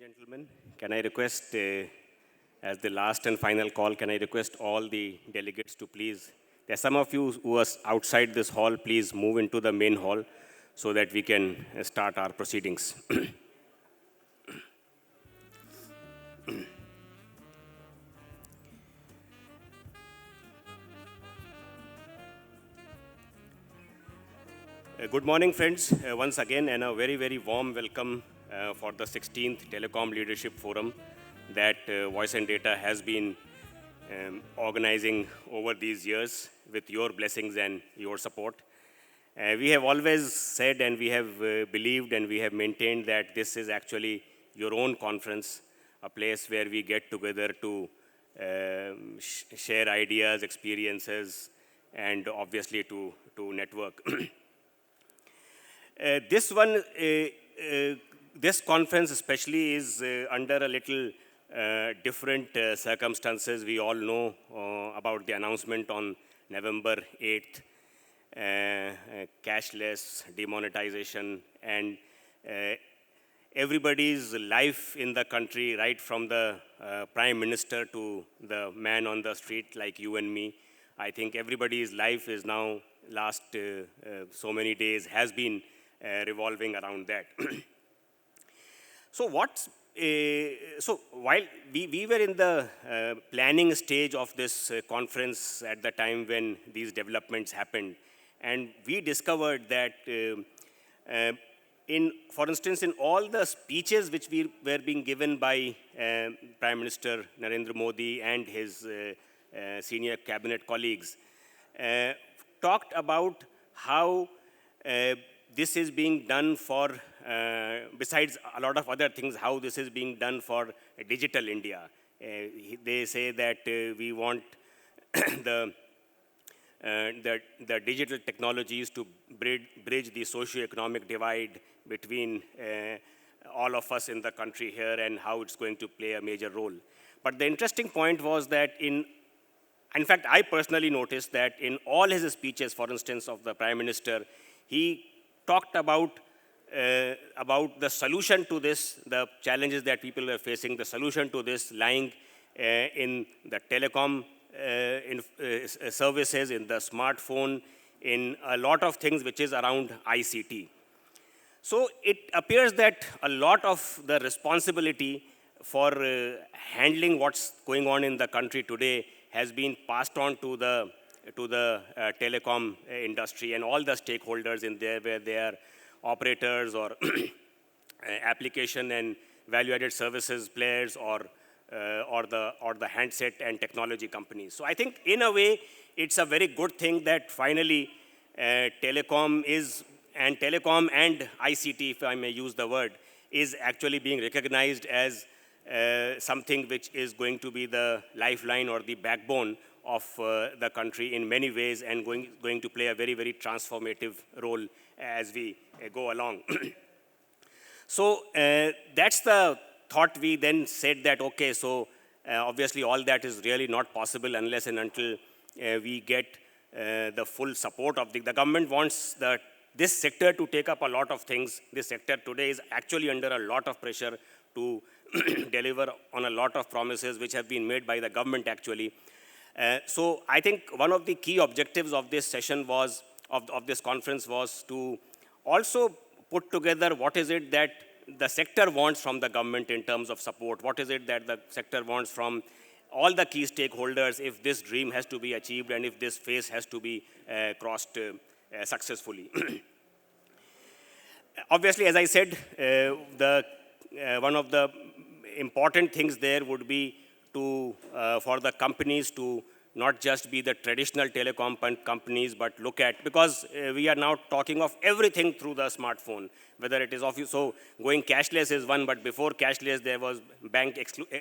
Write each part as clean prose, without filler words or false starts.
and gentlemen, can I request, as the last and final call, can I request all the delegates to please, there are some of you who are outside this hall, please move into the main hall so that we can start our proceedings. Good morning, friends, once again, and a very, very warm welcome for the 16th Telecom Leadership Forum that Voice and Data has been organizing over these years with your blessings and your support. We have always said and we have believed and we have maintained that this is actually your own conference, a place where we get together to share ideas, experiences, and obviously to network. This conference especially is under a little different circumstances. We all know about the announcement on November 8th, cashless, demonetization, and everybody's life in the country, right from the Prime Minister to the man on the street like you and me. I think everybody's life is now, last so many days, has been revolving around that. So while we were in the planning stage of this conference at the time when these developments happened, and we discovered that, for instance, in all the speeches which were being given by Prime Minister Narendra Modi and his senior cabinet colleagues, talked about how this is being done for, besides a lot of other things, how this is being done for digital India. They say that we want the digital technologies to bridge the socio-economic divide between all of us in the country here and how it's going to play a major role. But the interesting point was that in fact, I personally noticed that in all his speeches, for instance, of the Prime Minister, he talked about the solution to this, the challenges that people are facing, the solution to this lying in the telecom services, in the smartphone, in a lot of things which is around ICT. So it appears that a lot of the responsibility for handling what's going on in the country today has been passed on to the telecom industry and all the stakeholders in there, where they are operators or application and value-added services players or the handset and technology companies. So I think in a way it's a very good thing that finally telecom and ICT, if I may use the word, is actually being recognized as something which is going to be the lifeline or the backbone of the country in many ways, and going to play a very, very transformative role as we go along. So that's the thought. We then said that, okay, so obviously all that is really not possible unless and until we get the full support of the government. Wants this sector to take up a lot of things. This sector today is actually under a lot of pressure to deliver on a lot of promises which have been made by the government actually. So I think one of the key objectives of this session was, of this conference, was to also put together what is it that the sector wants from the government in terms of support, what is it that the sector wants from all the key stakeholders if this dream has to be achieved and if this phase has to be crossed successfully. Obviously, as I said, one of the important things there would be for the companies to not just be the traditional telecom companies, but look at, because we are now talking of everything through the smartphone, whether it is so going cashless is one, but before cashless there was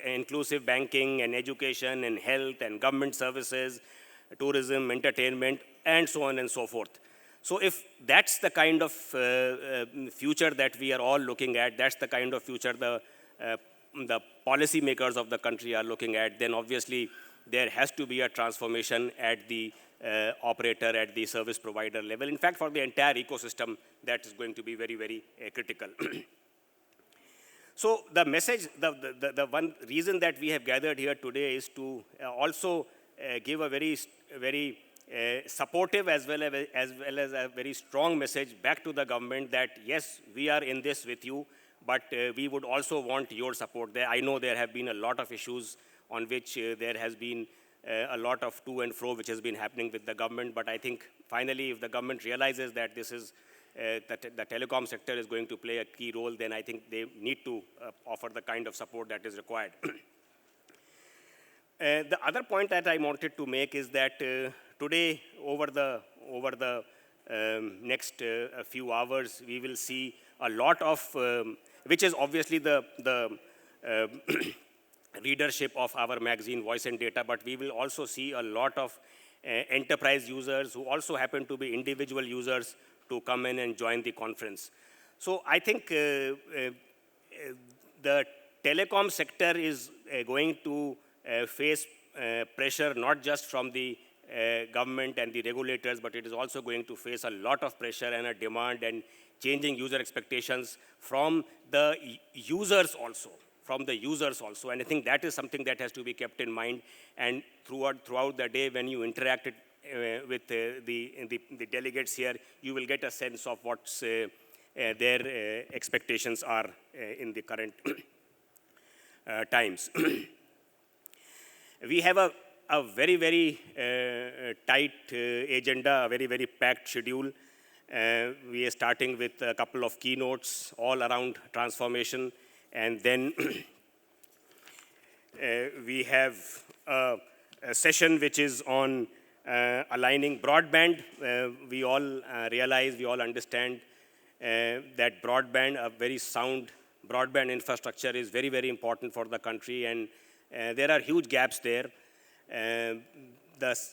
inclusive banking and education and health and government services, tourism, entertainment, and so on and so forth. So if that's the kind of future that we are all looking at, that's the kind of future the policy makers of the country are looking at, then obviously there has to be a transformation at the operator, at the service provider level. In fact, for the entire ecosystem, that is going to be very, very critical. So the message, the one reason that we have gathered here today is to also give a very supportive as well as a very strong message back to the government that yes, we are in this with you, but we would also want your support. I know there have been a lot of issues on which there has been a lot of to and fro which has been happening with the government, but I think finally if the government realizes that this is that the telecom sector is going to play a key role, then I think they need to offer the kind of support that is required. The other point that I wanted to make is that today, over the next few hours, we will see a lot of, which is obviously the readership of our magazine, Voice and Data, but we will also see a lot of enterprise users who also happen to be individual users to come in and join the conference. So I think the telecom sector is going to face pressure not just from the government and the regulators, but it is also going to face a lot of pressure and a demand and changing user expectations from the users also. And I think that is something that has to be kept in mind. And throughout the day, when you interact with the delegates here, you will get a sense of what's their expectations are in the current times. We have a very tight agenda, a very packed schedule. We are starting with a couple of keynotes all around transformation, and then we have a session which is on aligning broadband. We all realize, we all understand that broadband, a very sound broadband infrastructure is very important for the country, and there are huge gaps there. The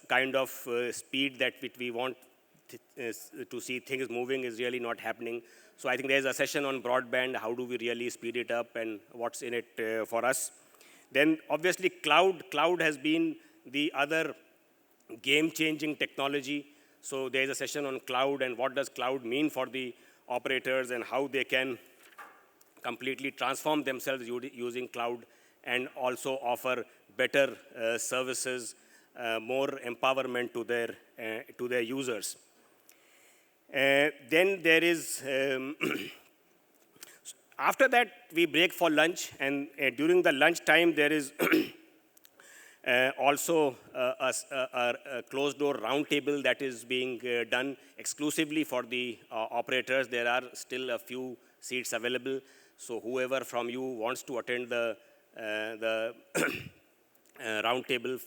kind of speed that we want to see things moving is really not happening. So I think there's a session on broadband, how do we really speed it up and what's in it for us. Then obviously cloud has been the other game-changing technology. So there's a session on cloud and what does cloud mean for the operators and how they can completely transform themselves using cloud and also offer better services, more empowerment to their users. Then there is, after that we break for lunch, and during the lunch time there is also a closed door roundtable that is being done exclusively for the operators. There are still a few seats available, so whoever from you wants to attend the roundtable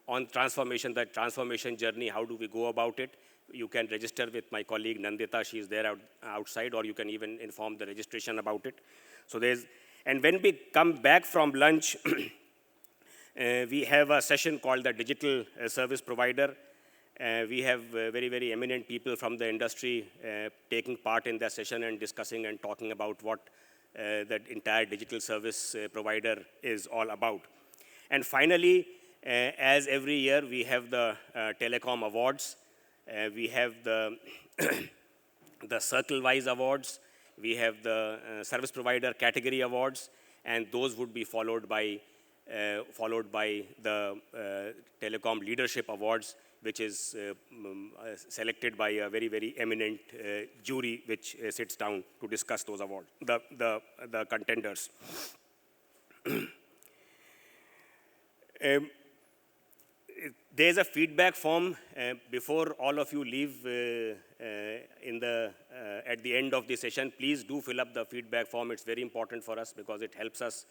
on transformation, the transformation journey, how do we go about it? You can register with my colleague Nandita, she is there outside, or you can even inform the registration about it. So and when we come back from lunch, we have a session called the Digital Service Provider. We have very eminent people from the industry taking part in that session and discussing and talking about what that entire digital service provider is all about. And finally, as every year, we have the Telecom Awards. We have the circle-wise awards. We have the Service Provider Category Awards, and those would be followed by the Telecom Leadership Awards, which is selected by a very eminent jury which sits down to discuss those awards, the contenders. There's a feedback form before all of you leave at the end of the session. Please do fill up the feedback form. It's very important for us because it helps us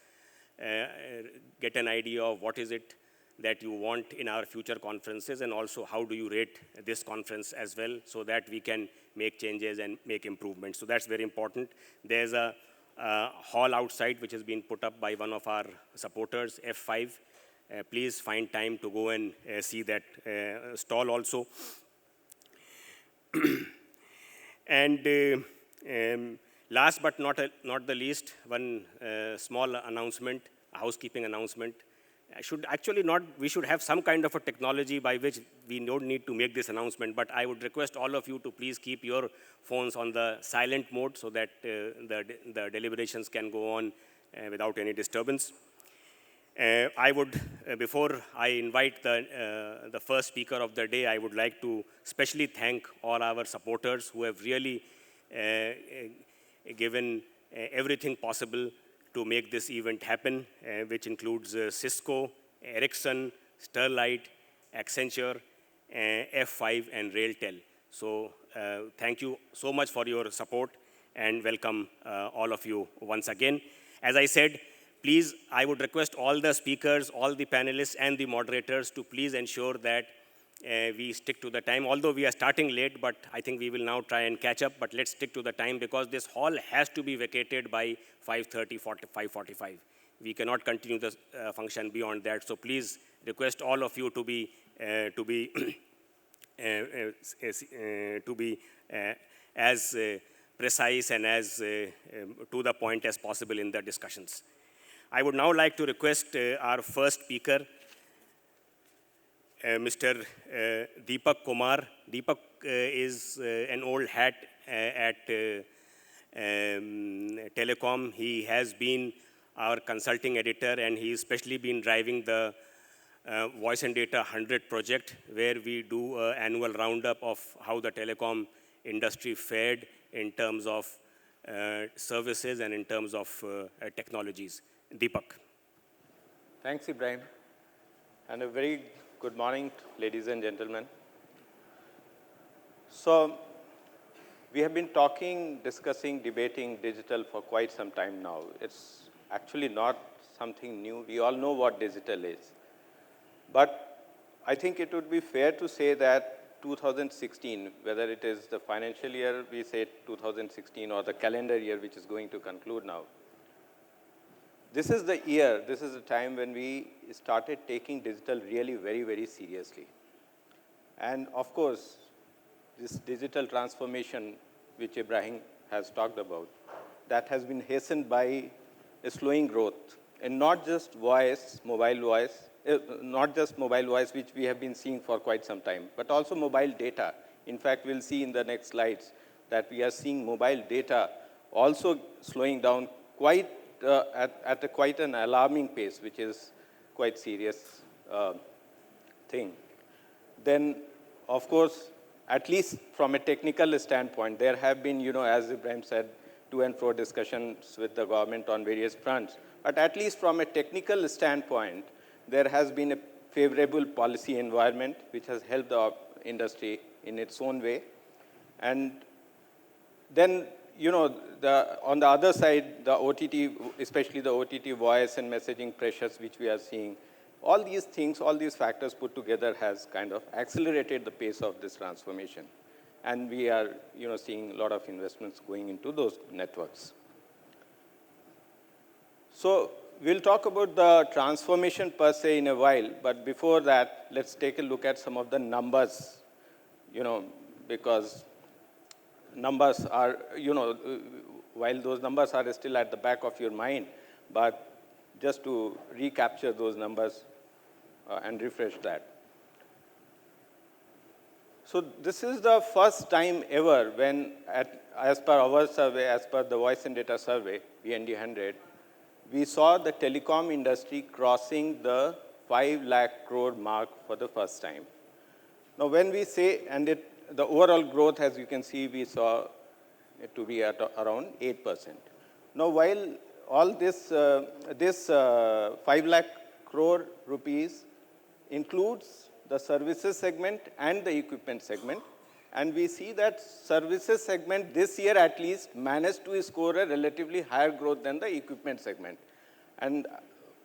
get an idea of what is it that you want in our future conferences, and also how do you rate this conference as well, so that we can make changes and make improvements. So that's very important. There's a hall outside which has been put up by one of our supporters, F5. Please find time to go and see that stall also. And last but not the least, one small announcement, a housekeeping announcement. We should have some kind of a technology by which we don't need to make this announcement, but I would request all of you to please keep your phones on the silent mode so that the deliberations can go on without any disturbance. I would, before I invite the first speaker of the day, I would like to specially thank all our supporters who have really given everything possible to make this event happen, which includes Cisco, Ericsson, Sterlite, Accenture, F5, and Railtel. So thank you so much for your support, and welcome all of you once again. As I said, please, I would request all the speakers, all the panelists, and the moderators to please ensure that we stick to the time. Although we are starting late, but I think we will now try and catch up. But let's stick to the time, because this hall has to be vacated by 5:30, 5:45. We cannot continue the function beyond that. So please request all of you to be as precise and as to the point as possible in the discussions. I would now like to request our first speaker, Mr. Deepak Kumar. Deepak is an old hat at Telecom. He has been our consulting editor, and he's especially been driving the Voice and Data 100 project, where we do an annual roundup of how the telecom industry fared in terms of services and in terms of technologies. Deepak. Thanks, Ibrahim. And a very good morning, ladies and gentlemen. So, we have been talking, discussing, debating digital for quite some time now. It's actually not something new. We all know what digital is. But I think it would be fair to say that 2016, whether it is the financial year, we say 2016, or the calendar year, which is going to conclude now, this is the year, this is the time when we started taking digital really very, very seriously. And of course, this digital transformation, which Ibrahim has talked about, that has been hastened by a slowing growth. And not just voice, mobile voice, not just mobile voice, which we have been seeing for quite some time, but also mobile data. In fact, we'll see in the next slides that we are seeing mobile data also slowing down quite at quite an alarming pace, which is quite serious thing. Then, of course, at least from a technical standpoint, there have been, as Ibrahim said, to and fro discussions with the government on various fronts. But at least from a technical standpoint, there has been a favorable policy environment which has helped the industry in its own way. And then, on the other side, the OTT, especially the OTT voice and messaging pressures which we are seeing, all these things, all these factors put together has kind of accelerated the pace of this transformation. And we are, seeing a lot of investments going into those networks. So we'll talk about the transformation per se in a while, but before that, let's take a look at some of the numbers, because numbers are, while those numbers are still at the back of your mind, but just to recapture those numbers and refresh that. So this is the first time ever when, as per our survey, as per the Voice and Data Survey, VND 100, we saw the telecom industry crossing the 5 lakh crore mark for the first time. Now, when we say, and the overall growth, as you can see, we saw it to be at around 8%. Now, while all this, 5 lakh crore rupees includes the services segment and the equipment segment, and we see that services segment this year at least managed to score a relatively higher growth than the equipment segment. And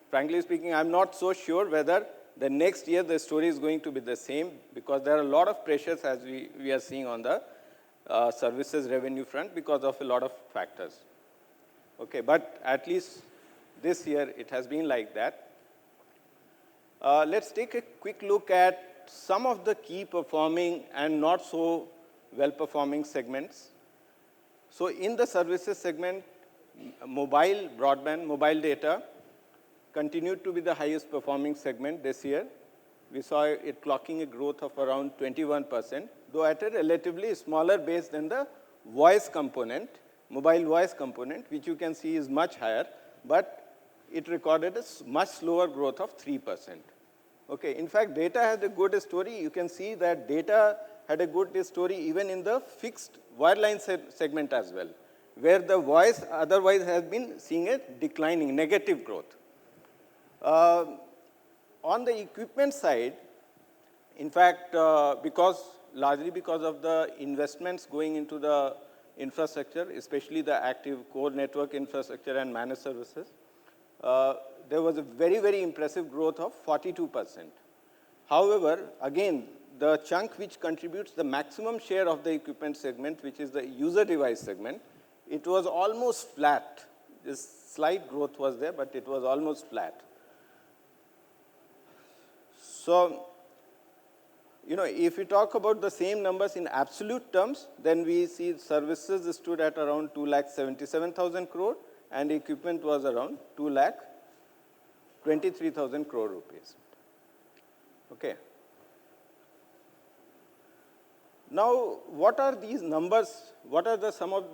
frankly speaking, I'm not so sure whether the next year the story is going to be the same, because there are a lot of pressures as we are seeing on the services revenue front because of a lot of factors. Okay, but at least this year it has been like that. Let's take a quick look at some of the key performing and not so well performing segments. So in the services segment, mobile broadband, mobile data continued to be the highest performing segment this year. We saw it clocking a growth of around 21%, though at a relatively smaller base than the voice component, mobile voice component, which you can see is much higher. but it recorded a much slower growth of 3%. Okay, in fact, data had a good story. You can see that data had a good story even in the fixed wireline segment as well, where the voice otherwise has been seeing a declining, negative growth. On the equipment side, in fact, largely because of the investments going into the infrastructure, especially the active core network infrastructure and managed services, there was a very, very impressive growth of 42%. However, again, the chunk which contributes the maximum share of the equipment segment, which is the user device segment, it was almost flat. This slight growth was there, but it was almost flat. So, if we talk about the same numbers in absolute terms, then we see services stood at around 2,77,000 crore and equipment was around 2,23,000 crore rupees. Okay. Now, what are these numbers? What are some of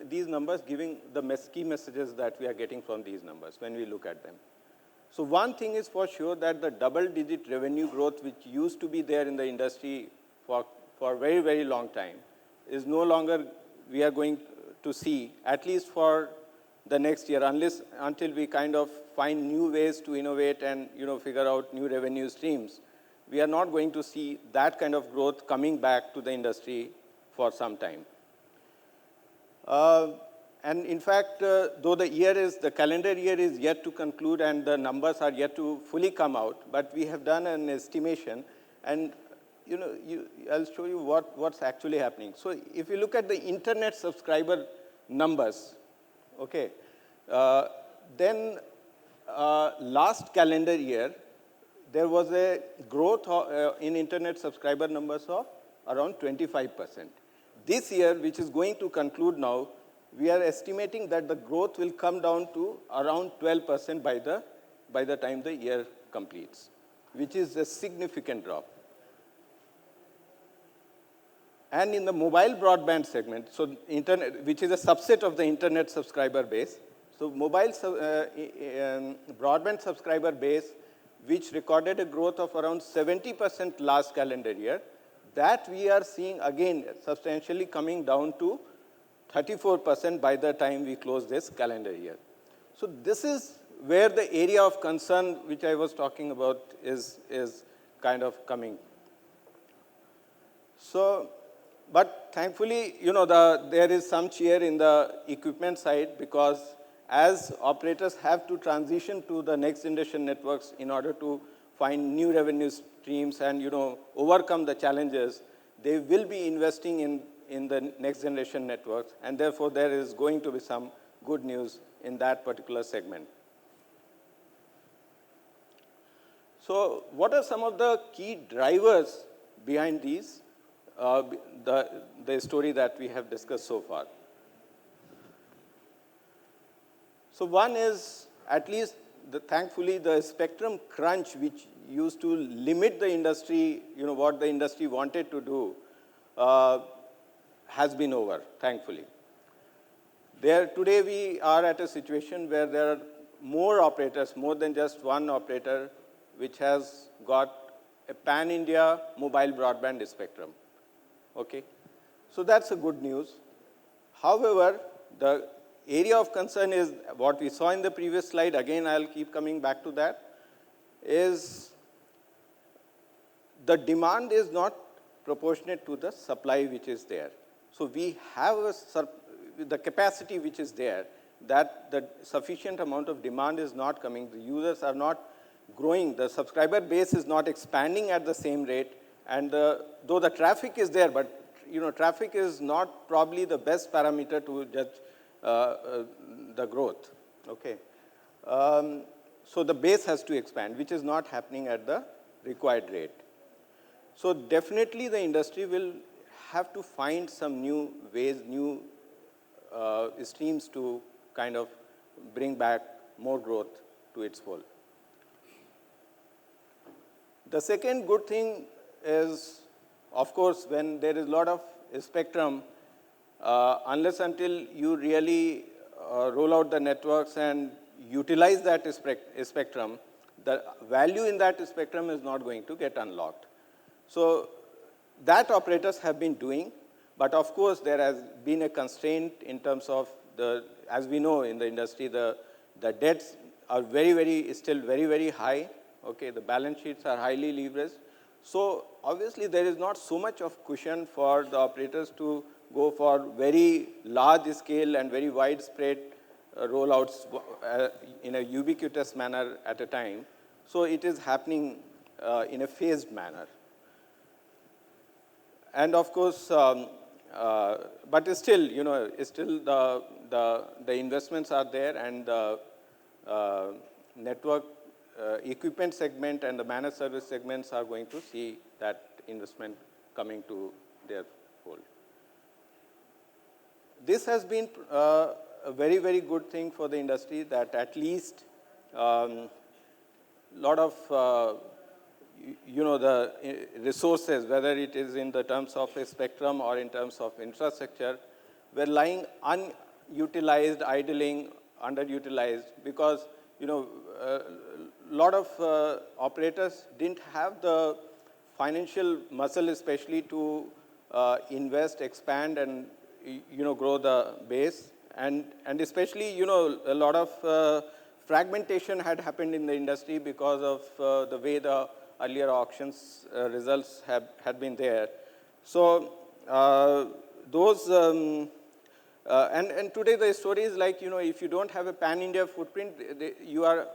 these numbers giving the key messages that we are getting from these numbers when we look at them? So one thing is for sure that the double-digit revenue growth, which used to be there in the industry for a very, very long time, is no longer we are going to see, at least for the next year, until we kind of find new ways to innovate and figure out new revenue streams. We are not going to see that kind of growth coming back to the industry for some time. And in fact, though the calendar year is yet to conclude and the numbers are yet to fully come out, but we have done an estimation, and I'll show you what's actually happening. So if you look at the internet subscriber numbers, okay, then last calendar year, there was a growth in internet subscriber numbers of around 25%. This year, which is going to conclude now, we are estimating that the growth will come down to around 12% by the time the year completes, which is a significant drop. And in the mobile broadband segment, so internet, which is a subset of the internet subscriber base, so mobile broadband subscriber base, which recorded a growth of around 70% last calendar year, that we are seeing again substantially coming down to 34% by the time we close this calendar year. So this is where the area of concern which I was talking about is kind of coming. So, but thankfully, there is some cheer in the equipment side, because as operators have to transition to the next generation networks in order to find new revenue streams and overcome the challenges, they will be investing in the next generation networks, and therefore there is going to be some good news in that particular segment. So what are some of the key drivers behind these, the story that we have discussed so far? So one is, at least thankfully, the spectrum crunch, which used to limit the industry, what the industry wanted to do, has been over, thankfully. Today we are at a situation where there are more operators, more than just one operator, which has got a pan-India mobile broadband spectrum. Okay? So that's a good news. However, the area of concern is what we saw in the previous slide, again I'll keep coming back to that, is the demand is not proportionate to the supply which is there. So we have the capacity which is there, that the sufficient amount of demand is not coming. The users are not growing. The subscriber base is not expanding at the same rate. And though the traffic is there, but traffic is not probably the best parameter to judge the growth. Okay. So the base has to expand, which is not happening at the required rate. So definitely the industry will have to find some new ways, new streams to kind of bring back more growth to its fold. The second good thing is, of course, when there is a lot of spectrum, unless until you really roll out the networks and utilize that spectrum, the value in that spectrum is not going to get unlocked. So that operators have been doing, but of course there has been a constraint in terms of as we know in the industry, the debts are still very high. Okay, the balance sheets are highly leveraged. So obviously there is not so much of cushion for the operators to go for very large scale and very widespread rollouts in a ubiquitous manner at a time. So it is happening in a phased manner. And of course, but still, still the investments are there, and the network equipment segment and the managed service segments are going to see that investment coming to their fold. This has been a very good thing for the industry, that at least lot of the resources, whether it is in the terms of a spectrum or in terms of infrastructure, were lying unutilized, idling, underutilized, because a lot of operators didn't have the financial muscle, especially to invest, expand, and grow the base, and especially a lot of fragmentation had happened in the industry because of the way the earlier auctions results had been there. So those and today the story is like, if you don't have a pan-India footprint, you are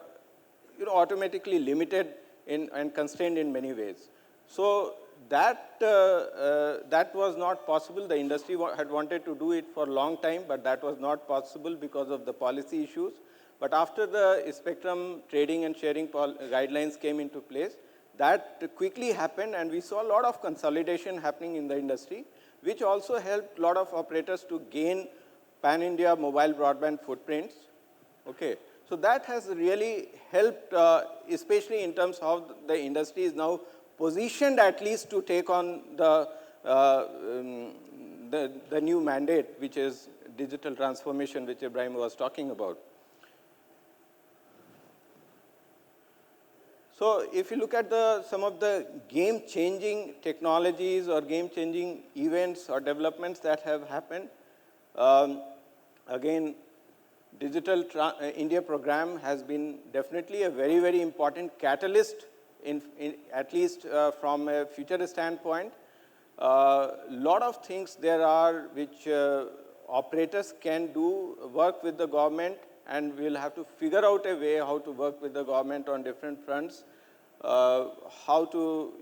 automatically limited and constrained in many ways. So that was not possible. The industry had wanted to do it for a long time, but that was not possible because of the policy issues. But after the spectrum trading and sharing guidelines came into place, that quickly happened, and we saw a lot of consolidation happening in the industry, which also helped a lot of operators to gain pan-India mobile broadband footprints. Okay. So that has really helped, especially in terms of the industry is now positioned at least to take on the new mandate, which is digital transformation, which Ibrahim was talking about. So if you look at some of the game-changing technologies or game-changing events or developments that have happened, again, Digital India program has been definitely a very important catalyst, at least from a future standpoint. Lot of things there are which operators can do, work with the government, and we'll have to figure out a way how to work with the government on different fronts, how to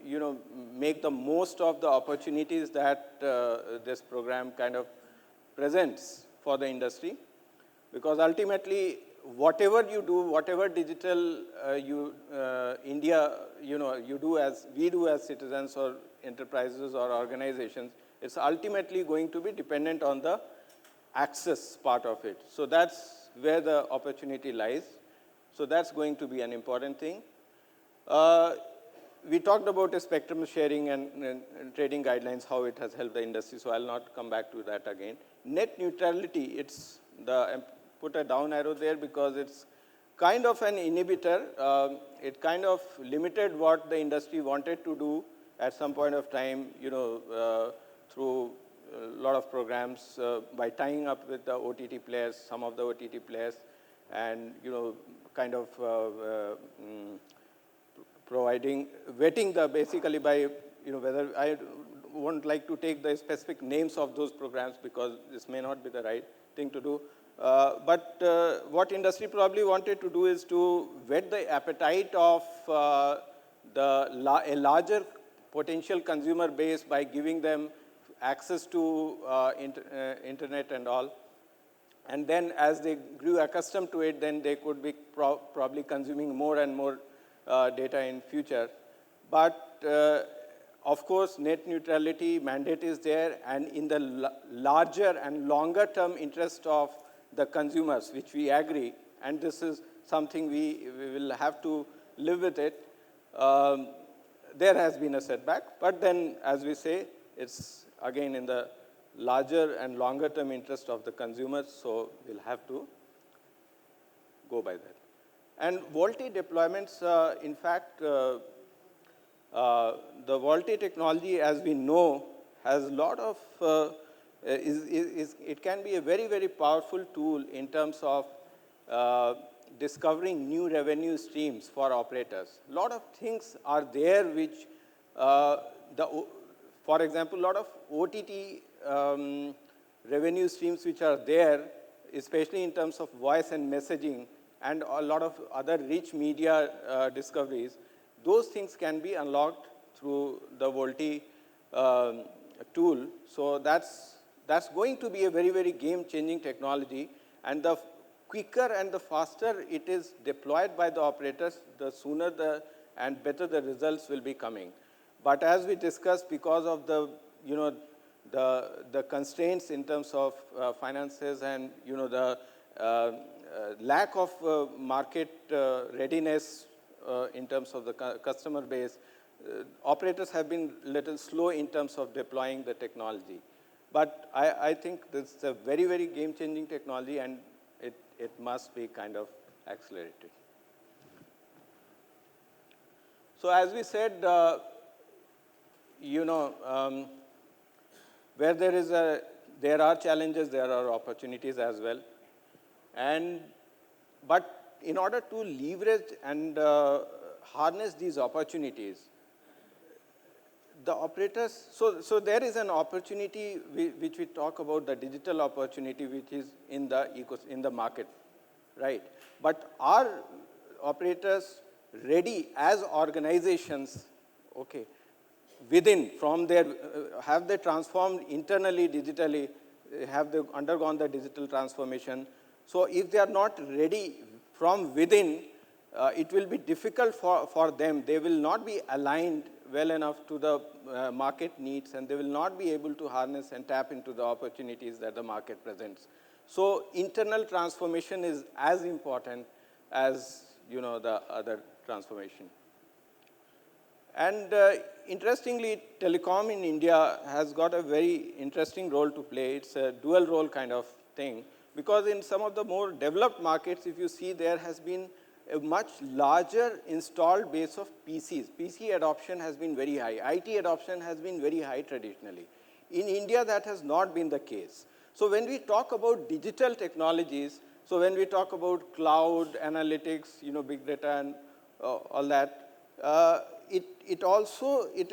make the most of the opportunities that this program kind of presents for the industry. Because ultimately, whatever you do, whatever digital India, you do as, we do as citizens or enterprises or organizations, it's ultimately going to be dependent on the access part of it. So that's where the opportunity lies. So that's going to be an important thing. We talked about the spectrum sharing and trading guidelines, how it has helped the industry, so I'll not come back to that again. Net neutrality, it's put a down arrow there because it's kind of an inhibitor. It kind of limited what the industry wanted to do at some point of time, through a lot of programs by tying up with the OTT players, some of the OTT players, and kind of vetting the basically by whether I won't like to take the specific names of those programs because this may not be the right thing to do. But what industry probably wanted to do is to vet the appetite of a larger potential consumer base by giving them access to internet and all. And then as they grew accustomed to it, then they could be probably consuming more and more data in future. But of course, net neutrality mandate is there, and in the larger and longer term interest of the consumers, which we agree, and this is something we will have to live with it. There has been a setback, but then, as we say, it's again in the larger and longer term interest of the consumers, so we'll have to go by that. And VoLTE deployments, in fact, the VoLTE technology, as we know, has a lot of, it can be a very, very powerful tool in terms of discovering new revenue streams for operators. A lot of things are there which, for example, a lot of OTT revenue streams which are there, especially in terms of voice and messaging and a lot of other rich media discoveries, those things can be unlocked through the VoLTE tool. So that's going to be a very, very game-changing technology. And the quicker and the faster it is deployed by the operators, the sooner and better the results will be coming. But as we discussed, because of the, the constraints in terms of finances and, the lack of market readiness in terms of the customer base, operators have been a little slow in terms of deploying the technology. But I think this is a very, very game-changing technology, and it must be kind of accelerated. So as we said, where there are challenges, there are opportunities as well. But in order to leverage and harness these opportunities, the operators, so there is an opportunity which we talk about, the digital opportunity which is in the market, right? But are operators ready as organizations, okay, within, from their, have they transformed internally, digitally, have they undergone the digital transformation? So if they are not ready from within, it will be difficult for them. They will not be aligned well enough to the market needs, and they will not be able to harness and tap into the opportunities that the market presents. So internal transformation is as important as, the other transformation. And interestingly, telecom in India has got a very interesting role to play. It's a dual role kind of thing, because in some of the more developed markets, if you see, there has been a much larger installed base of PCs. PC adoption has been very high. IT adoption has been very high traditionally. In India, that has not been the case. So when we talk about digital technologies, so when we talk about cloud, analytics, big data and all that, it also, it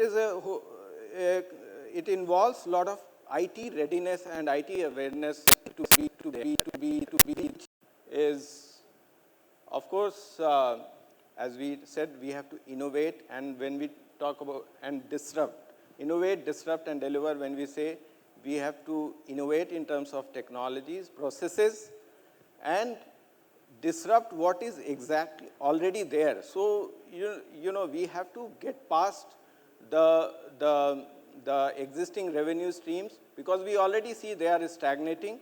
involves a lot of IT readiness and IT awareness to be is, of course, as we said, we have to innovate, and when we talk about, and disrupt, innovate, disrupt, and deliver, when we say we have to innovate in terms of technologies, processes, and disrupt what is exactly already there. So, we have to get past the existing revenue streams, because we already see they are stagnating,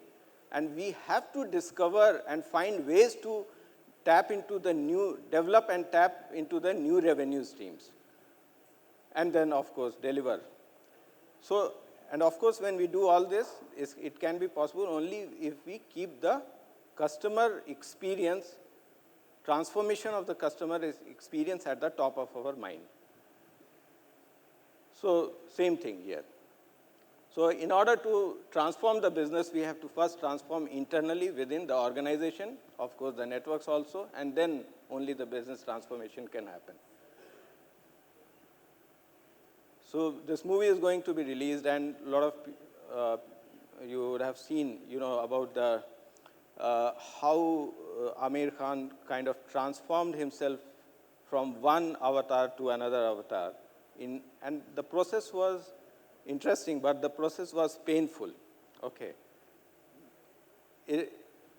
and we have to discover and find ways to tap into the new, develop and tap into the new revenue streams. And then, of course, deliver. So, and of course, when we do all this, it can be possible only if we keep the customer experience, transformation of the customer experience at the top of our mind. So, same thing here. So, in order to transform the business, we have to first transform internally within the organization, of course, the networks also, and then only the business transformation can happen. So, this movie is going to be released, and a lot of you would have seen, about the how Amir Khan kind of transformed himself from one avatar to another avatar. And the process was interesting, but the process was painful. Okay.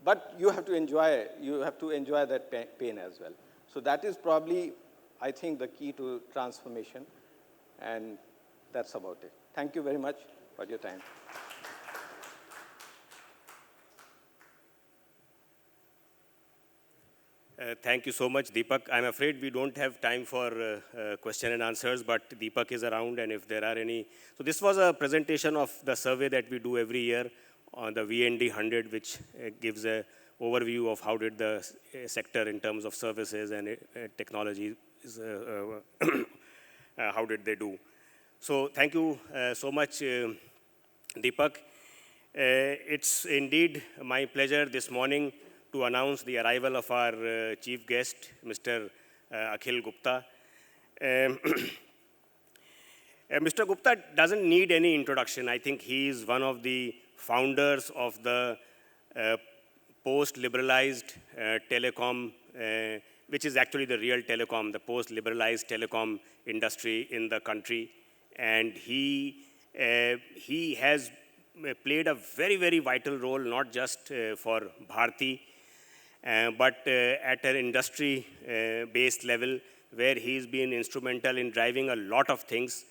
But you have to enjoy that pain as well. So that is probably, I think, the key to transformation. And that's about it. Thank you very much for your time. Thank you so much, Deepak. I'm afraid we don't have time for question and answers, but Deepak is around, and if there are any. So this was a presentation of the survey that we do every year on the VND 100, which gives a overview of how did the sector in terms of services and technology, how did they do. So thank you so much, Deepak. It's indeed my pleasure this morning to announce the arrival of our chief guest, Mr. Akhil Gupta. Mr. Gupta doesn't need any introduction. I think he is one of the founders of the post-liberalized telecom, which is actually the real telecom, the post-liberalized telecom industry in the country. And he has played a very, very vital role, not just for Bharti, but at an industry-based level, where he's been instrumental in driving a lot of things.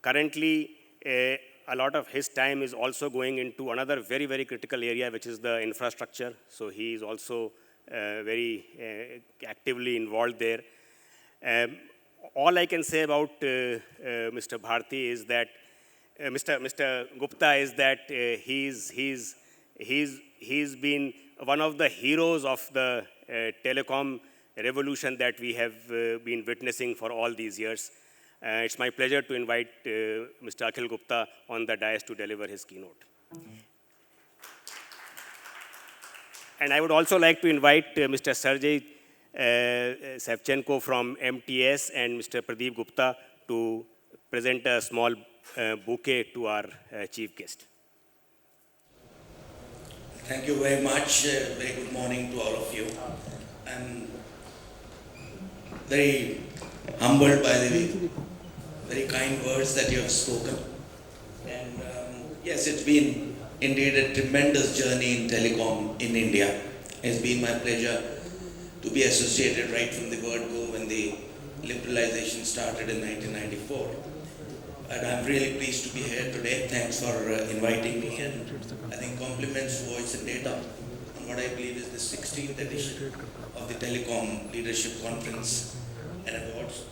Currently, a lot of his time is also going into another very, very critical area, which is the infrastructure. So he is also very actively involved there. All I can say about Mr. Bharti is that Mr. Gupta is that he's been one of the heroes of the telecom revolution that we have been witnessing for all these years. It's my pleasure to invite Mr. Akhil Gupta on the dais to deliver his keynote. And I would also like to invite Mr. Sergey Savchenko from MTS and Mr. Pradeep Gupta to present a small bouquet to our chief guest. Thank you very much. Very good morning to all of you. I'm very humbled by the very kind words that you have spoken. And yes, it's been indeed a tremendous journey in telecom in India. It's been my pleasure to be associated right from the word go when the liberalization started in 1994. And I'm really pleased to be here today. Thanks for inviting me. And I think compliments to Voice and Data on what I believe is the 16th edition of the Telecom Leadership Conference and Awards.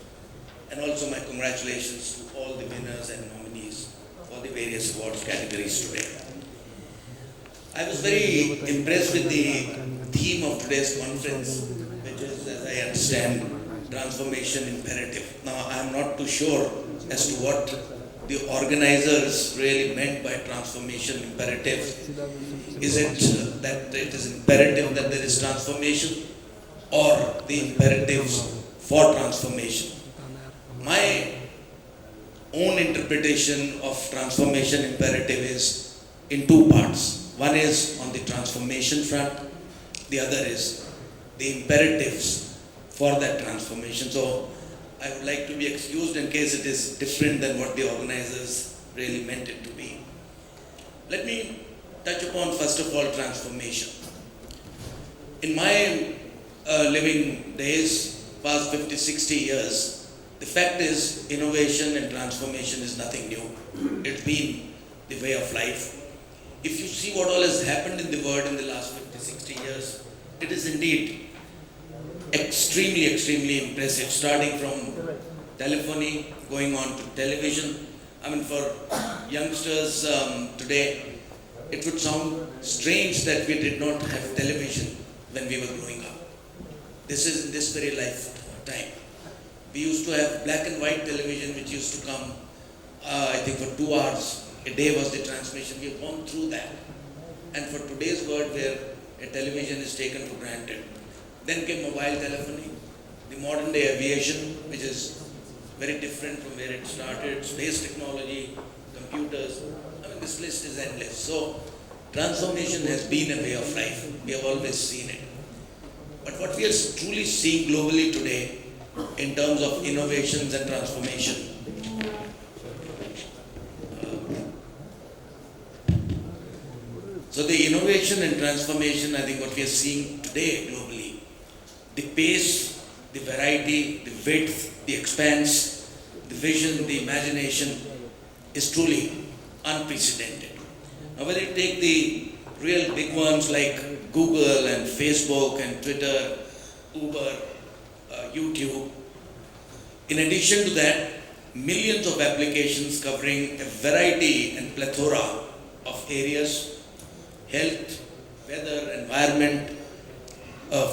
And also my congratulations to all the winners and nominees for the various awards categories today. I was very impressed with the theme of today's conference, which is, as I understand, transformation imperative. Now, I'm not too sure as to what the organizers really meant by transformation imperative. Is it that it is imperative that there is transformation, or the imperatives for transformation? My own interpretation of transformation imperative is in two parts. One is on the transformation front, the other is the imperatives for that transformation. So I would like to be excused in case it is different than what the organizers really meant it to be. Let me touch upon first of all transformation. In my living days, past 50, 60 years, the fact is innovation and transformation is nothing new. It's been the way of life. If you see what all has happened in the world in the last 50, 60 years, it is indeed extremely, extremely impressive, starting from telephony, going on to television. I mean, for youngsters today, it would sound strange that we did not have television when we were growing up. This is in this very lifetime. We used to have black and white television, which used to come, I think, for 2 hours. A day was the transmission. We have gone through that. And for today's world, where a television is taken for granted, then came mobile telephony, the modern day aviation, which is very different from where it started, space technology, computers. I mean, this list is endless. So, transformation has been a way of life. We have always seen it. But what we are truly seeing globally today, in terms of innovations and transformation, so the innovation and transformation, I think what we are seeing today globally, the pace, the variety, the width, the expanse, the vision, the imagination is truly unprecedented. Now whether you take the real big ones like Google and Facebook and Twitter, Uber, YouTube, in addition to that, millions of applications covering a variety and plethora of areas: health, weather, environment,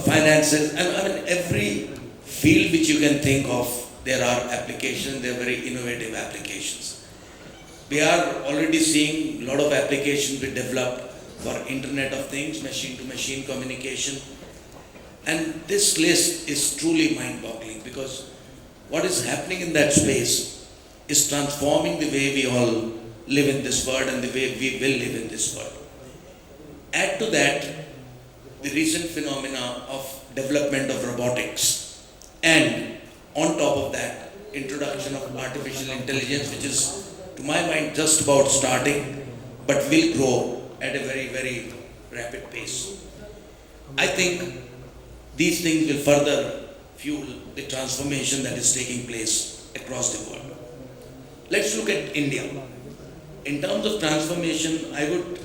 finances, and I mean every field which you can think of, there are applications, they are very innovative applications. We are already seeing a lot of applications be developed for Internet of Things, machine to machine communication. And this list is truly mind-boggling because what is happening in that space is transforming the way we all live in this world and the way we will live in this world. Add to that the recent phenomena of development of robotics, and on top of that, introduction of artificial intelligence, which is, to my mind, just about starting, but will grow at a very, very rapid pace. I think these things will further fuel the transformation that is taking place across the world. Let's look at India. In terms of transformation, I would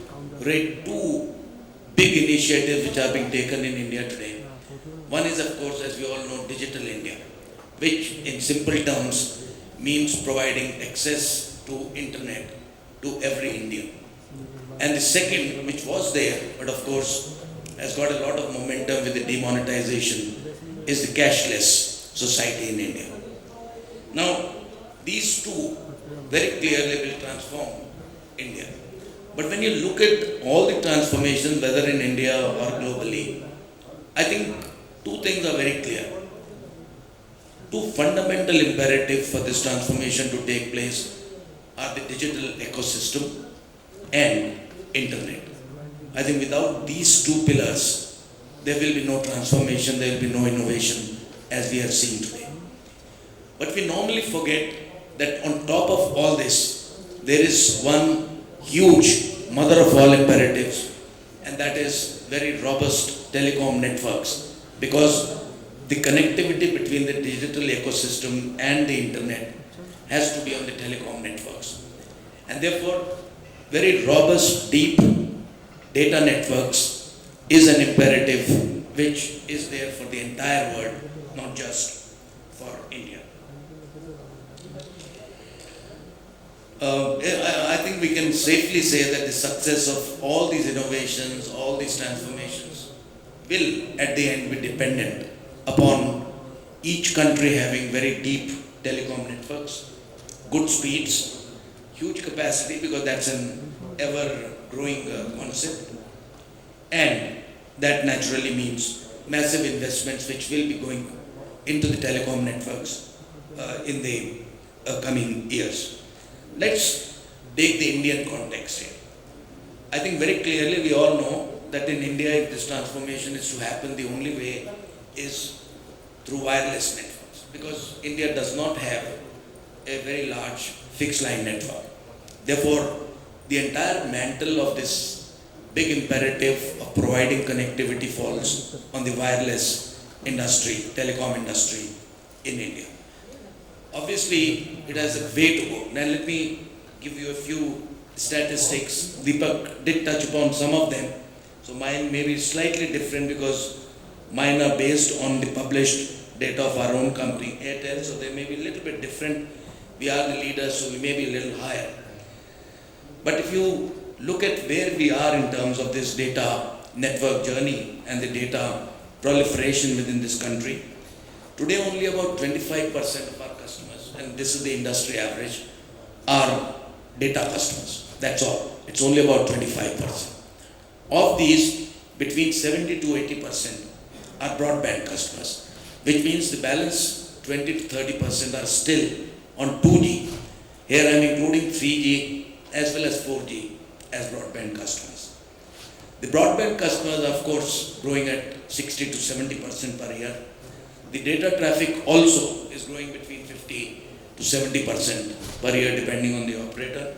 rate two big initiatives which are being taken in India today. One is, of course, as we all know, Digital India, which in simple terms means providing access to internet to every Indian. And the second, which was there, but of course has got a lot of momentum with the demonetization, is the cashless society in India. Now, these two very clearly will transform India. But when you look at all the transformations, whether in India or globally, I think two things are very clear. Two fundamental imperatives for this transformation to take place are the digital ecosystem and internet. I think without these two pillars, there will be no transformation, there will be no innovation as we are seeing today. But we normally forget that on top of all this, there is one huge mother of all imperatives, and that is very robust telecom networks, because the connectivity between the digital ecosystem and the internet has to be on the telecom networks. And therefore, very robust, deep data networks is an imperative which is there for the entire world, not just for India. I think we can safely say that the success of all these innovations, all these transformations will at the end be dependent upon each country having very deep telecom networks, good speeds, huge capacity, because that's an ever growing concept, and that naturally means massive investments which will be going into the telecom networks in the coming years. Let's take the Indian context here. I think very clearly we all know that in India, if this transformation is to happen, the only way is through wireless networks, because India does not have a very large fixed line network. Therefore, the entire mantle of this big imperative of providing connectivity falls on the wireless industry, telecom industry in India. Obviously, it has a way to go. Now, let me give you a few statistics. Deepak did touch upon some of them. So mine may be slightly different because mine are based on the published data of our own company, Airtel, so they may be a little bit different. We are the leaders, so we may be a little higher. But if you look at where we are in terms of this data network journey and the data proliferation within this country, today only about 25% of our customers, and this is the industry average, are data customers. That's all. It's only about 25%. Of these, between 70 to 80% are broadband customers, which means the balance 20 to 30% are still on 2G. Here I am including 3G as well as 4G as broadband customers. The broadband customers are of course growing at 60 to 70% per year. The data traffic also is growing between 50 to 70% per year depending on the operator.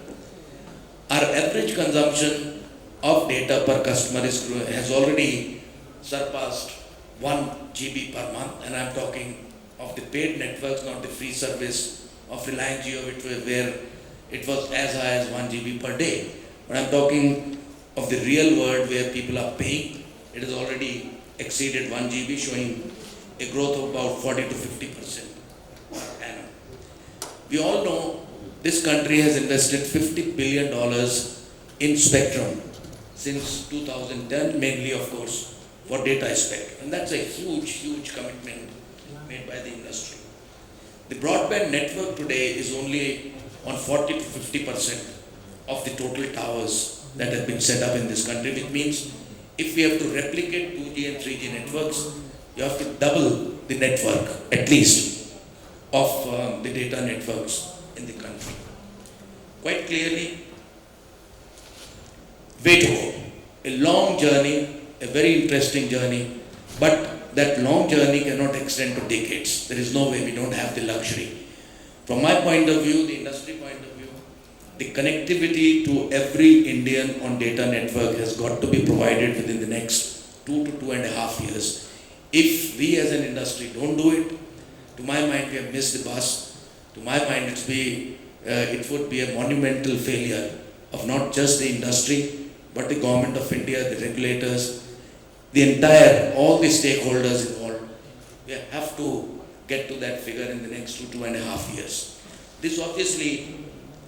Our average consumption of data per customer has already surpassed 1 GB per month, and I'm talking of the paid networks, not the free service of Reliance Jio, where it was as high as 1 GB per day. But I'm talking of the real world where people are paying. It has already exceeded 1 GB, showing a growth of about 40 to 50% per annum. We all know this country has invested $50 billion in spectrum since 2010, mainly of course for data aspect. And that's a huge, huge commitment made by the industry. The broadband network today is only on 40 to 50% of the total towers that have been set up in this country, which means if we have to replicate 2G and 3G networks, you have to double the network at least of the data networks in the country. Quite clearly, way to go. A long journey, a very interesting journey, but that long journey cannot extend to decades. There is no way, we don't have the luxury. From my point of view, the industry point of view, the connectivity to every Indian on data network has got to be provided within the next 2 to 2.5 years. If we as an industry don't do it, to my mind we have missed the bus. To my mind it would be a monumental failure of not just the industry, but the government of India, the regulators, the entire, all the stakeholders involved. We have to get to that figure in the next 2.5 years. This obviously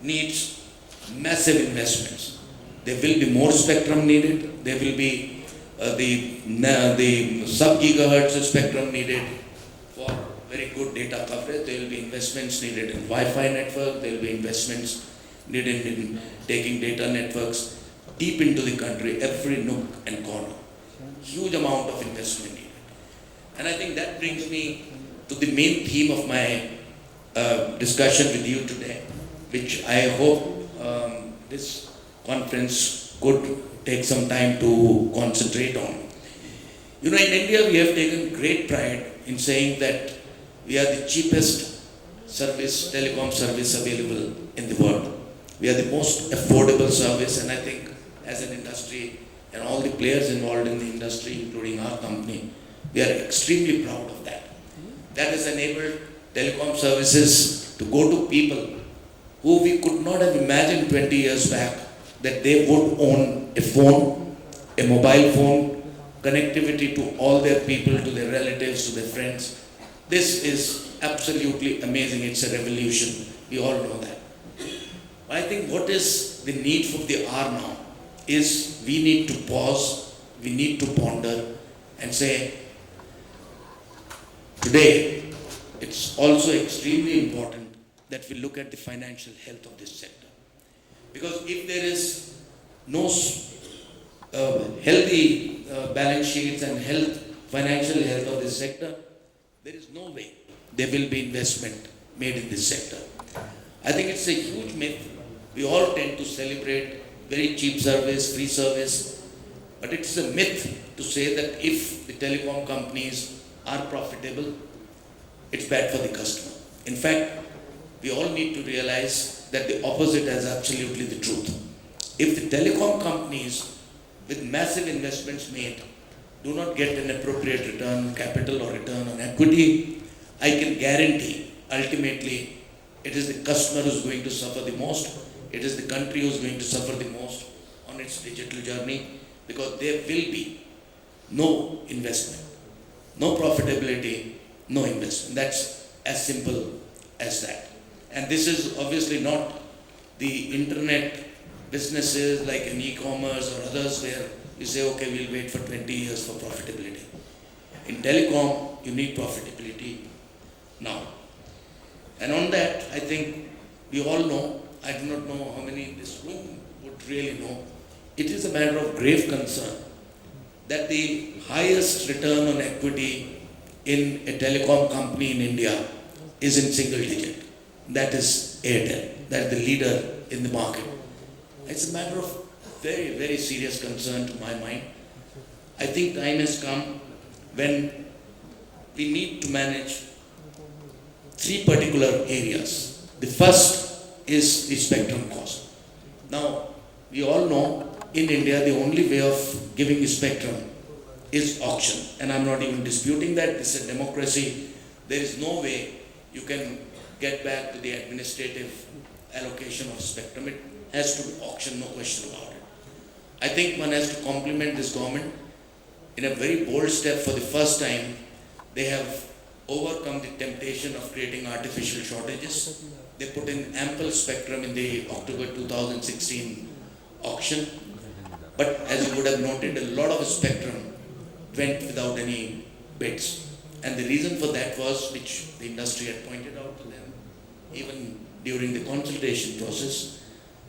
needs massive investments. There will be more spectrum needed. There will be the sub-gigahertz spectrum needed for very good data coverage. There will be investments needed in Wi-Fi network. There will be investments needed in taking data networks deep into the country, every nook and corner. Huge amount of investment needed. And I think that brings me to the main theme of my discussion with you today, which I hope this conference could take some time to concentrate on. You know, in India we have taken great pride in saying that we are the cheapest service, telecom service available in the world. We are the most affordable service, and I think as an industry and all the players involved in the industry, including our company, we are extremely proud of that. That has enabled telecom services to go to people who we could not have imagined 20 years back that they would own a phone, a mobile phone, connectivity to all their people, to their relatives, to their friends. This is absolutely amazing. It's a revolution. We all know that. But I think what is the need for the hour now is we need to pause, we need to ponder and say, today it's also extremely important that we look at the financial health of this sector. Because if there is no healthy balance sheets and financial health of this sector, there is no way there will be investment made in this sector. I think it's a huge myth. We all tend to celebrate very cheap service, free service, but it's a myth to say that if the telecom companies are profitable, it's bad for the customer. In fact, we all need to realize that the opposite is absolutely the truth. If the telecom companies with massive investments made do not get an appropriate return on capital or return on equity, I can guarantee ultimately it is the customer who's going to suffer the most. It is the country who's going to suffer the most on its digital journey, because there will be no investment, no profitability, no investment. That's as simple as that. And this is obviously not the internet businesses like an e-commerce or others where you say, okay, we'll wait for 20 years for profitability. In telecom, you need profitability now. And on that, I think we all know, I do not know how many in this room would really know, it is a matter of grave concern that the highest return on equity in a telecom company in India is in single digit. That is Airtel. That is the leader in the market. It's a matter of very, very serious concern to my mind. I think time has come when we need to manage three particular areas. The first is the spectrum cost. Now, we all know in India the only way of giving the spectrum is auction. And I'm not even disputing that. This is a democracy. There is no way you can get back to the administrative allocation of spectrum. It has to be auction, no question about it. I think one has to compliment this government. In a very bold step, for the first time, they have overcome the temptation of creating artificial shortages. They put in ample spectrum in the October 2016 auction. But as you would have noted, a lot of spectrum went without any bids. And the reason for that was, which the industry had pointed out to them, even during the consultation process,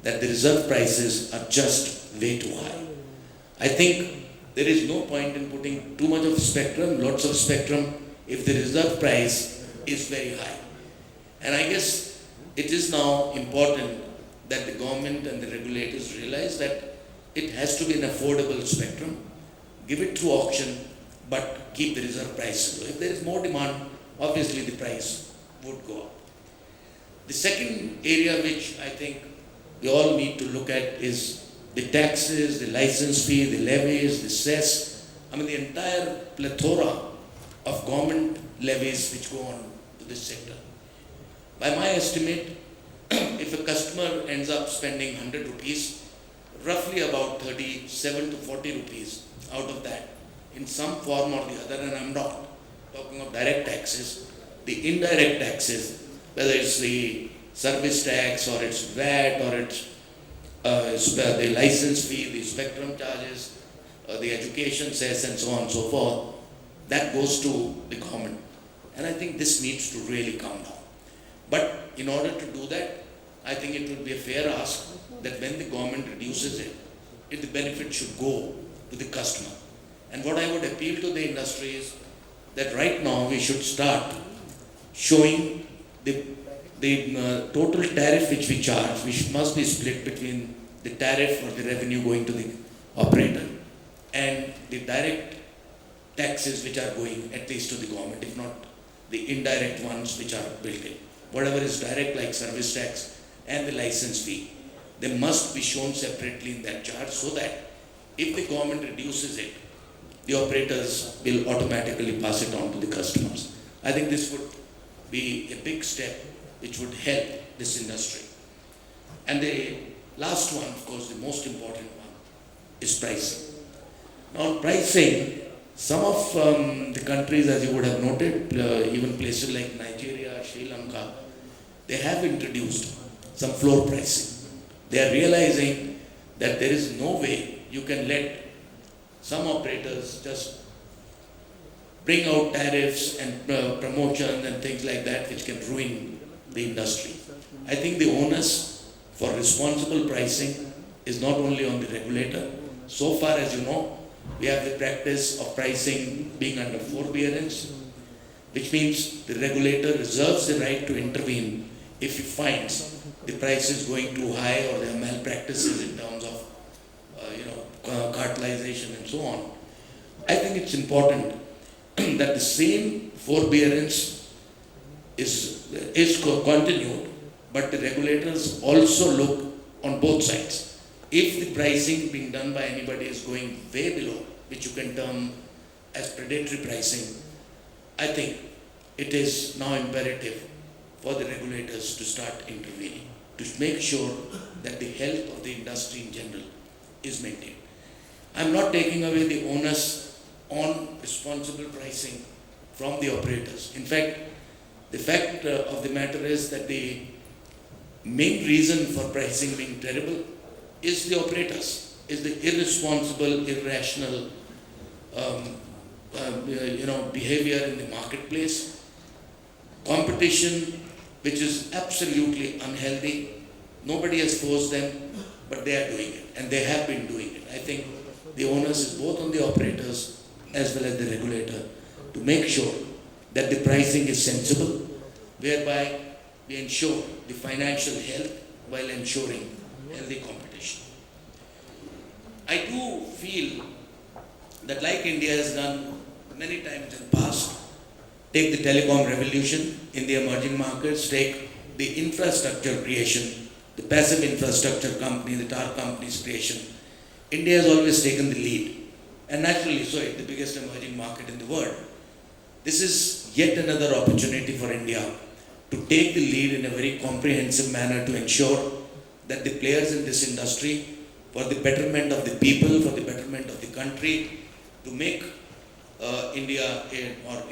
that the reserve prices are just way too high. I think there is no point in putting too much of spectrum, lots of spectrum, if the reserve price is very high. And I guess it is now important that the government and the regulators realize that it has to be an affordable spectrum, give it through auction, but keep the reserve prices low. If there is more demand, obviously the price would go up. The second area which I think we all need to look at is the taxes, the license fee, the levies, the cess. I mean, the entire plethora of government levies which go on to this sector. By my estimate, if a customer ends up spending 100 rupees, roughly about 37 to 40 rupees out of that in some form or the other, and I'm not talking of direct taxes, the indirect taxes, whether it's the service tax or it's VAT or it's the license fee, the spectrum charges, the education cess and so on and so forth, that goes to the government. And I think this needs to really come down. But in order to do that, I think it would be a fair ask that when the government reduces it, the benefit should go to the customer. And what I would appeal to the industry is that right now we should start showing the total tariff which we charge, which must be split between the tariff or the revenue going to the operator and the direct taxes which are going at least to the government, if not the indirect ones which are built in. Whatever is direct, like service tax and the license fee, they must be shown separately in that charge, so that if the government reduces it, the operators will automatically pass it on to the customers. I think this would be a big step which would help this industry. And the last one, of course, the most important one, is pricing. Now, pricing, some of the countries, as you would have noted, even places like Nigeria, Sri Lanka, they have introduced some floor pricing. They are realizing that there is no way you can let some operators just bring out tariffs and promotions and things like that which can ruin the industry. I think the onus for responsible pricing is not only on the regulator. So far as you know, we have the practice of pricing being under forbearance, which means the regulator reserves the right to intervene if he finds the price is going too high or there are malpractices in terms of cartelization and so on. I think it's important that the same forbearance is continued, but the regulators also look on both sides. If the pricing being done by anybody is going way below, which you can term as predatory pricing, I think it is now imperative for the regulators to start intervening, to make sure that the health of the industry in general is maintained. I'm not taking away the onus on responsible pricing from the operators. In fact, the fact of the matter is that the main reason for pricing being terrible is the operators, is the irresponsible, irrational behavior in the marketplace, competition which is absolutely unhealthy. Nobody has forced them, but they are doing it, and they have been doing it. I think the onus is both on the operators as well as the regulator to make sure that the pricing is sensible, whereby we ensure the financial health while ensuring healthy competition. I do feel that, like India has done many times in the past, take the telecom revolution in the emerging markets, take the infrastructure creation, the passive infrastructure company, the tower company's creation. India has always taken the lead, and naturally so, it's the biggest emerging market in the world. This is yet another opportunity for India to take the lead in a very comprehensive manner to ensure that the players in this industry, for the betterment of the people, for the betterment of the country, to make India, or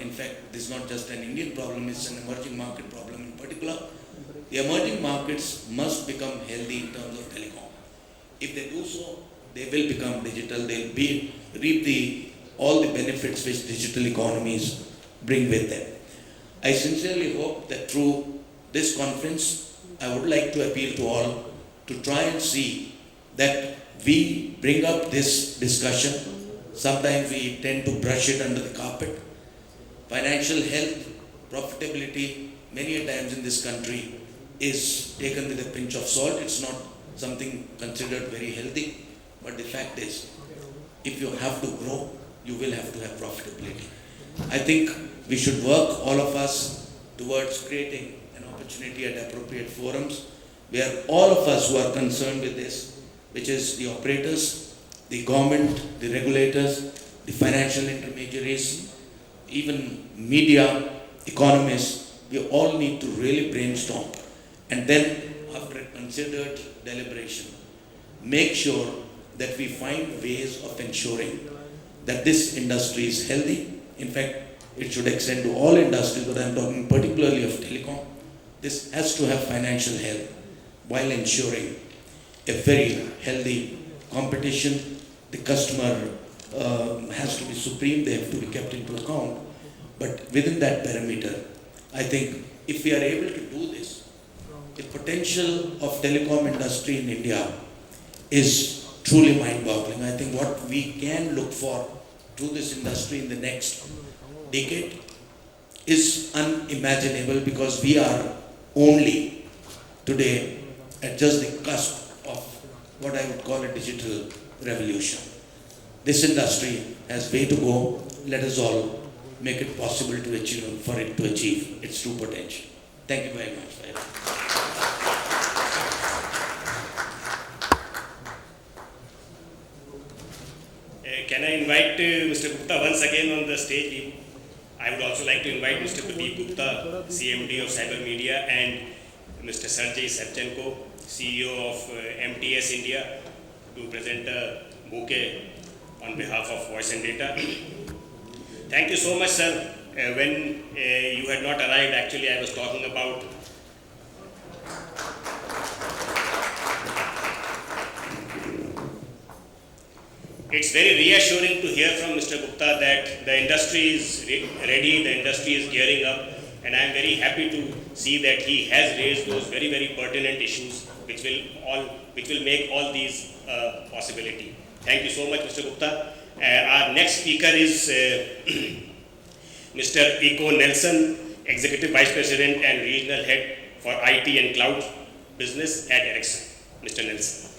in fact, this is not just an Indian problem, it's an emerging market problem in particular. The emerging markets must become healthy in terms of telecom. If they do so, they will become digital, they'll reap all the benefits which digital economies bring with them. I sincerely hope that through this conference, I would like to appeal to all to try and see that we bring up this discussion. Sometimes we tend to brush it under the carpet. Financial health, profitability, many a times in this country is taken with a pinch of salt. It's not something considered very healthy. But the fact is, if you have to grow, you will have to have profitability. I think we should work, all of us, towards creating an opportunity at appropriate forums where all of us who are concerned with this, which is the operators, the government, the regulators, the financial intermediaries, even media, economists, we all need to really brainstorm and then, after a considered deliberation, make sure that we find ways of ensuring that this industry is healthy. In fact, it should extend to all industries, but I'm talking particularly of telecom. This has to have financial health while ensuring a very healthy competition. The customer has to be supreme, they have to be kept into account. But within that parameter, I think if we are able to do this, the potential of telecom industry in India is truly mind-boggling. I think what we can look for through this industry in the next decade is unimaginable, because we are only today at just the cusp of what I would call a digital revolution. This industry has way to go. Let us all make it possible to achieve, for it to achieve its true potential. Thank you very much. Can I invite Mr. Gupta once again on the stage? I would also like to invite Mr. Pradeep Gupta, CMD of Cyber Media, and Mr. Sergey Savchenko, CEO of MTS India, to present a bouquet on behalf of Voice and Data. Thank you so much, sir. When you had not arrived, actually I was talking about it's very reassuring to hear from Mr. Gupta that the industry is ready, the industry is gearing up, and I am very happy to see that he has raised those very, very pertinent issues which will make all these possibility. Thank you so much, Mr. Gupta. Our next speaker is Mr. Iko Nelson, Executive Vice President and Regional Head for IT and Cloud Business at Ericsson. Mr. Nelson.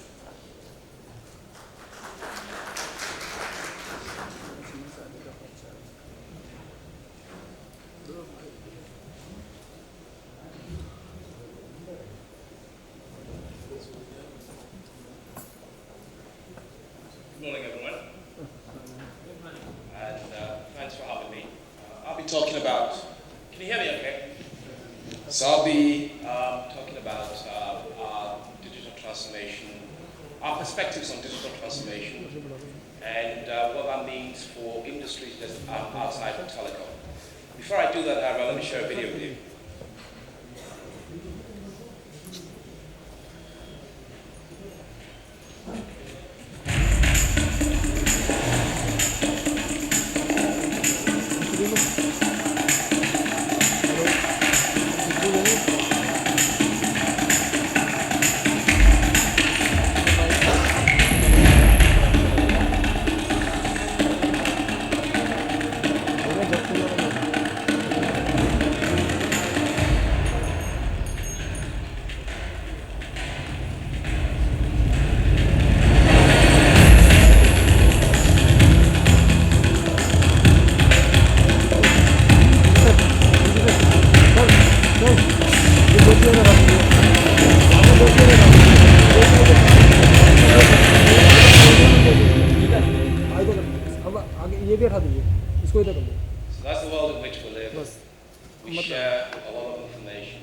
Good morning, everyone, and thanks for having me. I'll be talking about, can you hear me okay? So I'll be talking about our digital transformation, our perspectives on digital transformation, and what that means for industries that's outside of telecom. Before I do that, however, let me share a video with you. So that's the world in which we live. We share a lot of information.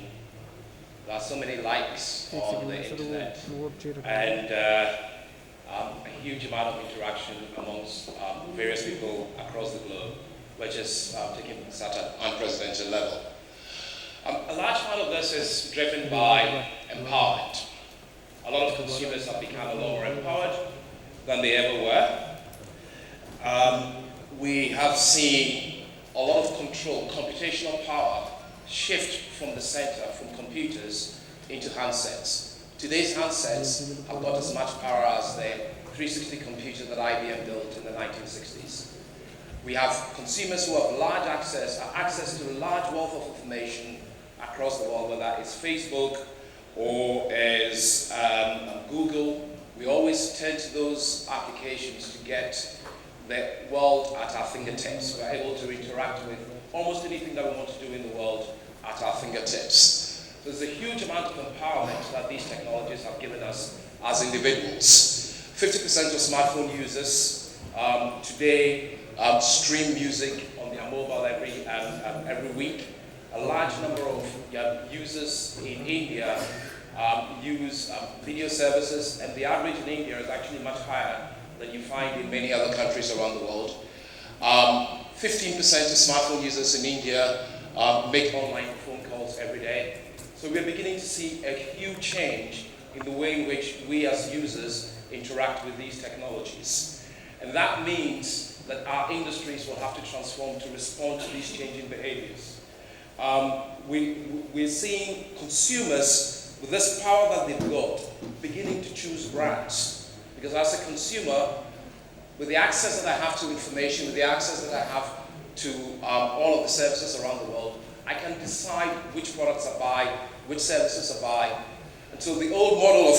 There are so many likes on the internet, and a huge amount of interaction amongst various people across the globe, which is taking place at an unprecedented level. A large part of this is driven by empowerment. A lot of consumers have become a lot more empowered. than they ever were. We have seen a lot of control, computational power shift from the center, from computers into handsets. Today's handsets have got as much power as the 360 computer that IBM built in the 1960s. We have consumers who have access to a large wealth of information across the world, whether it's Facebook or as Google. We always turn to those applications to get the world at our fingertips. We're able to interact with almost anything that we want to do in the world at our fingertips. So there's a huge amount of empowerment that these technologies have given us as individuals. 50% of smartphone users today stream music on their mobile every week. A large number of users in India use video services, and the average in India is actually much higher than you find in many other countries around the world. 15% of smartphone users in India make online phone calls every day. So we're beginning to see a huge change in the way in which we as users interact with these technologies. And that means that our industries will have to transform to respond to these changing behaviors. We're seeing consumers with this power that they've got beginning to choose brands. Because as a consumer, with the access that I have to information, with the access that I have to all of the services around the world, I can decide which products I buy, which services I buy. And so the old model of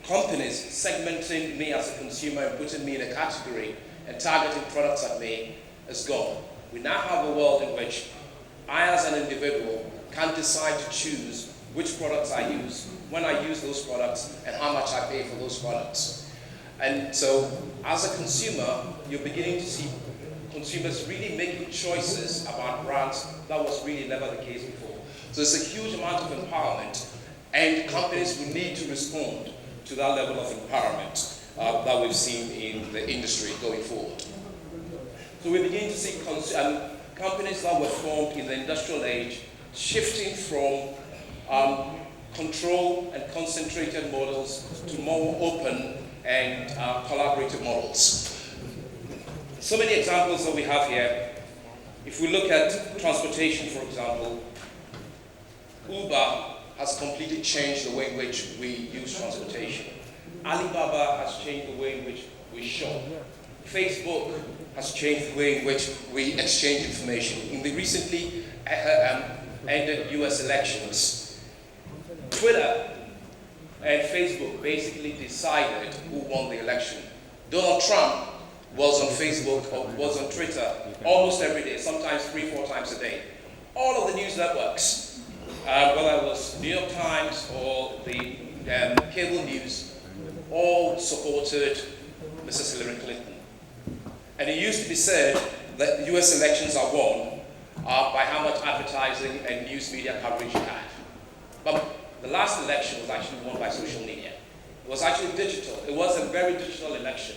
companies segmenting me as a consumer and putting me in a category and targeting products at me is gone. We now have a world in which I as an individual can decide to choose which products I use, when I use those products, and how much I pay for those products. And so as a consumer, you're beginning to see consumers really making choices about brands that was really never the case before. So there's a huge amount of empowerment, and companies will need to respond to that level of empowerment that we've seen in the industry going forward. So we're beginning to see companies that were formed in the industrial age shifting from control and concentrated models to more open and collaborative models. So many examples that we have here. If we look at transportation, for example, Uber has completely changed the way in which we use transportation. Alibaba has changed the way in which we shop. Facebook has changed the way in which we exchange information. In the recently ended US elections, Twitter and Facebook basically decided who won the election. Donald Trump was on Facebook or was on Twitter almost every day, sometimes 3-4 times a day. All of the news networks, whether it was New York Times or the cable news, all supported Mrs. Hillary Clinton. And it used to be said that US elections are won by how much advertising and news media coverage you had. But the last election was actually won by social media. It was actually digital. It was a very digital election.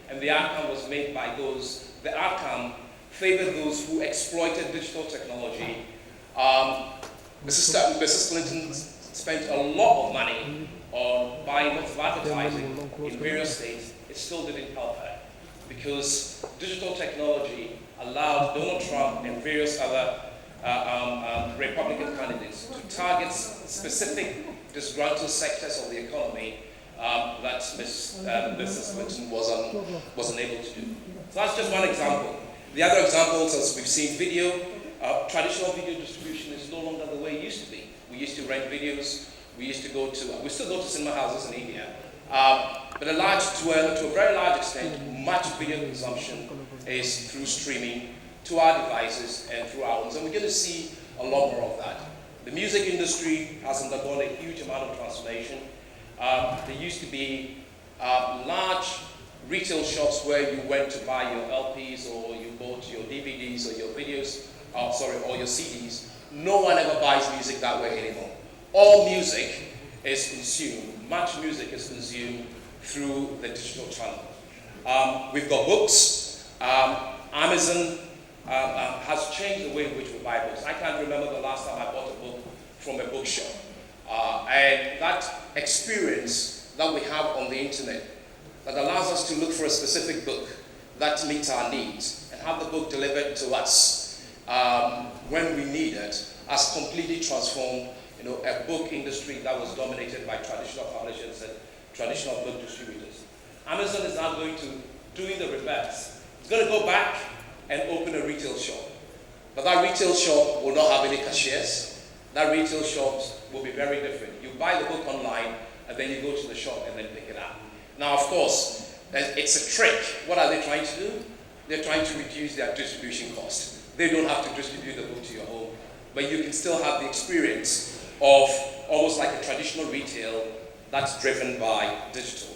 And the outcome was made by those, the outcome favored those who exploited digital technology. Mrs. Clinton spent a lot of money on buying lots of advertising in various states. It still didn't help her because digital technology allowed Donald Trump and various other Republican candidates to target specific disgruntled sectors of the economy that Mrs. Clinton was unable to do. So that's just one example. The other examples, as we've seen, traditional video distribution is no longer the way it used to be. We used to rent videos. We still go to cinema houses in India. But to a very large extent, much video consumption is through streaming to our devices and through our homes. And we're going to see a lot more of that. The music industry has undergone a huge amount of transformation. There used to be large retail shops where you went to buy your LPs or you bought your DVDs or your videos, or your CDs. No one ever buys music that way anymore. All music is consumed, much music is consumed through the digital channel. We've got books. Amazon has changed the way in which we buy books. I can't remember the last time I bought a book from a bookshop. And that experience that we have on the internet that allows us to look for a specific book that meets our needs and have the book delivered to us when we need it, has completely transformed a book industry that was dominated by traditional publishers and traditional book distributors. Amazon is now going to doing the reverse. It's going to go back and open a retail shop. But that retail shop will not have any cashiers. That retail shop will be very different. You buy the book online, and then you go to the shop and then pick it up. Now, of course, it's a trick. What are they trying to do? They're trying to reduce their distribution cost. They don't have to distribute the book to your home, but you can still have the experience of almost like a traditional retail that's driven by digital.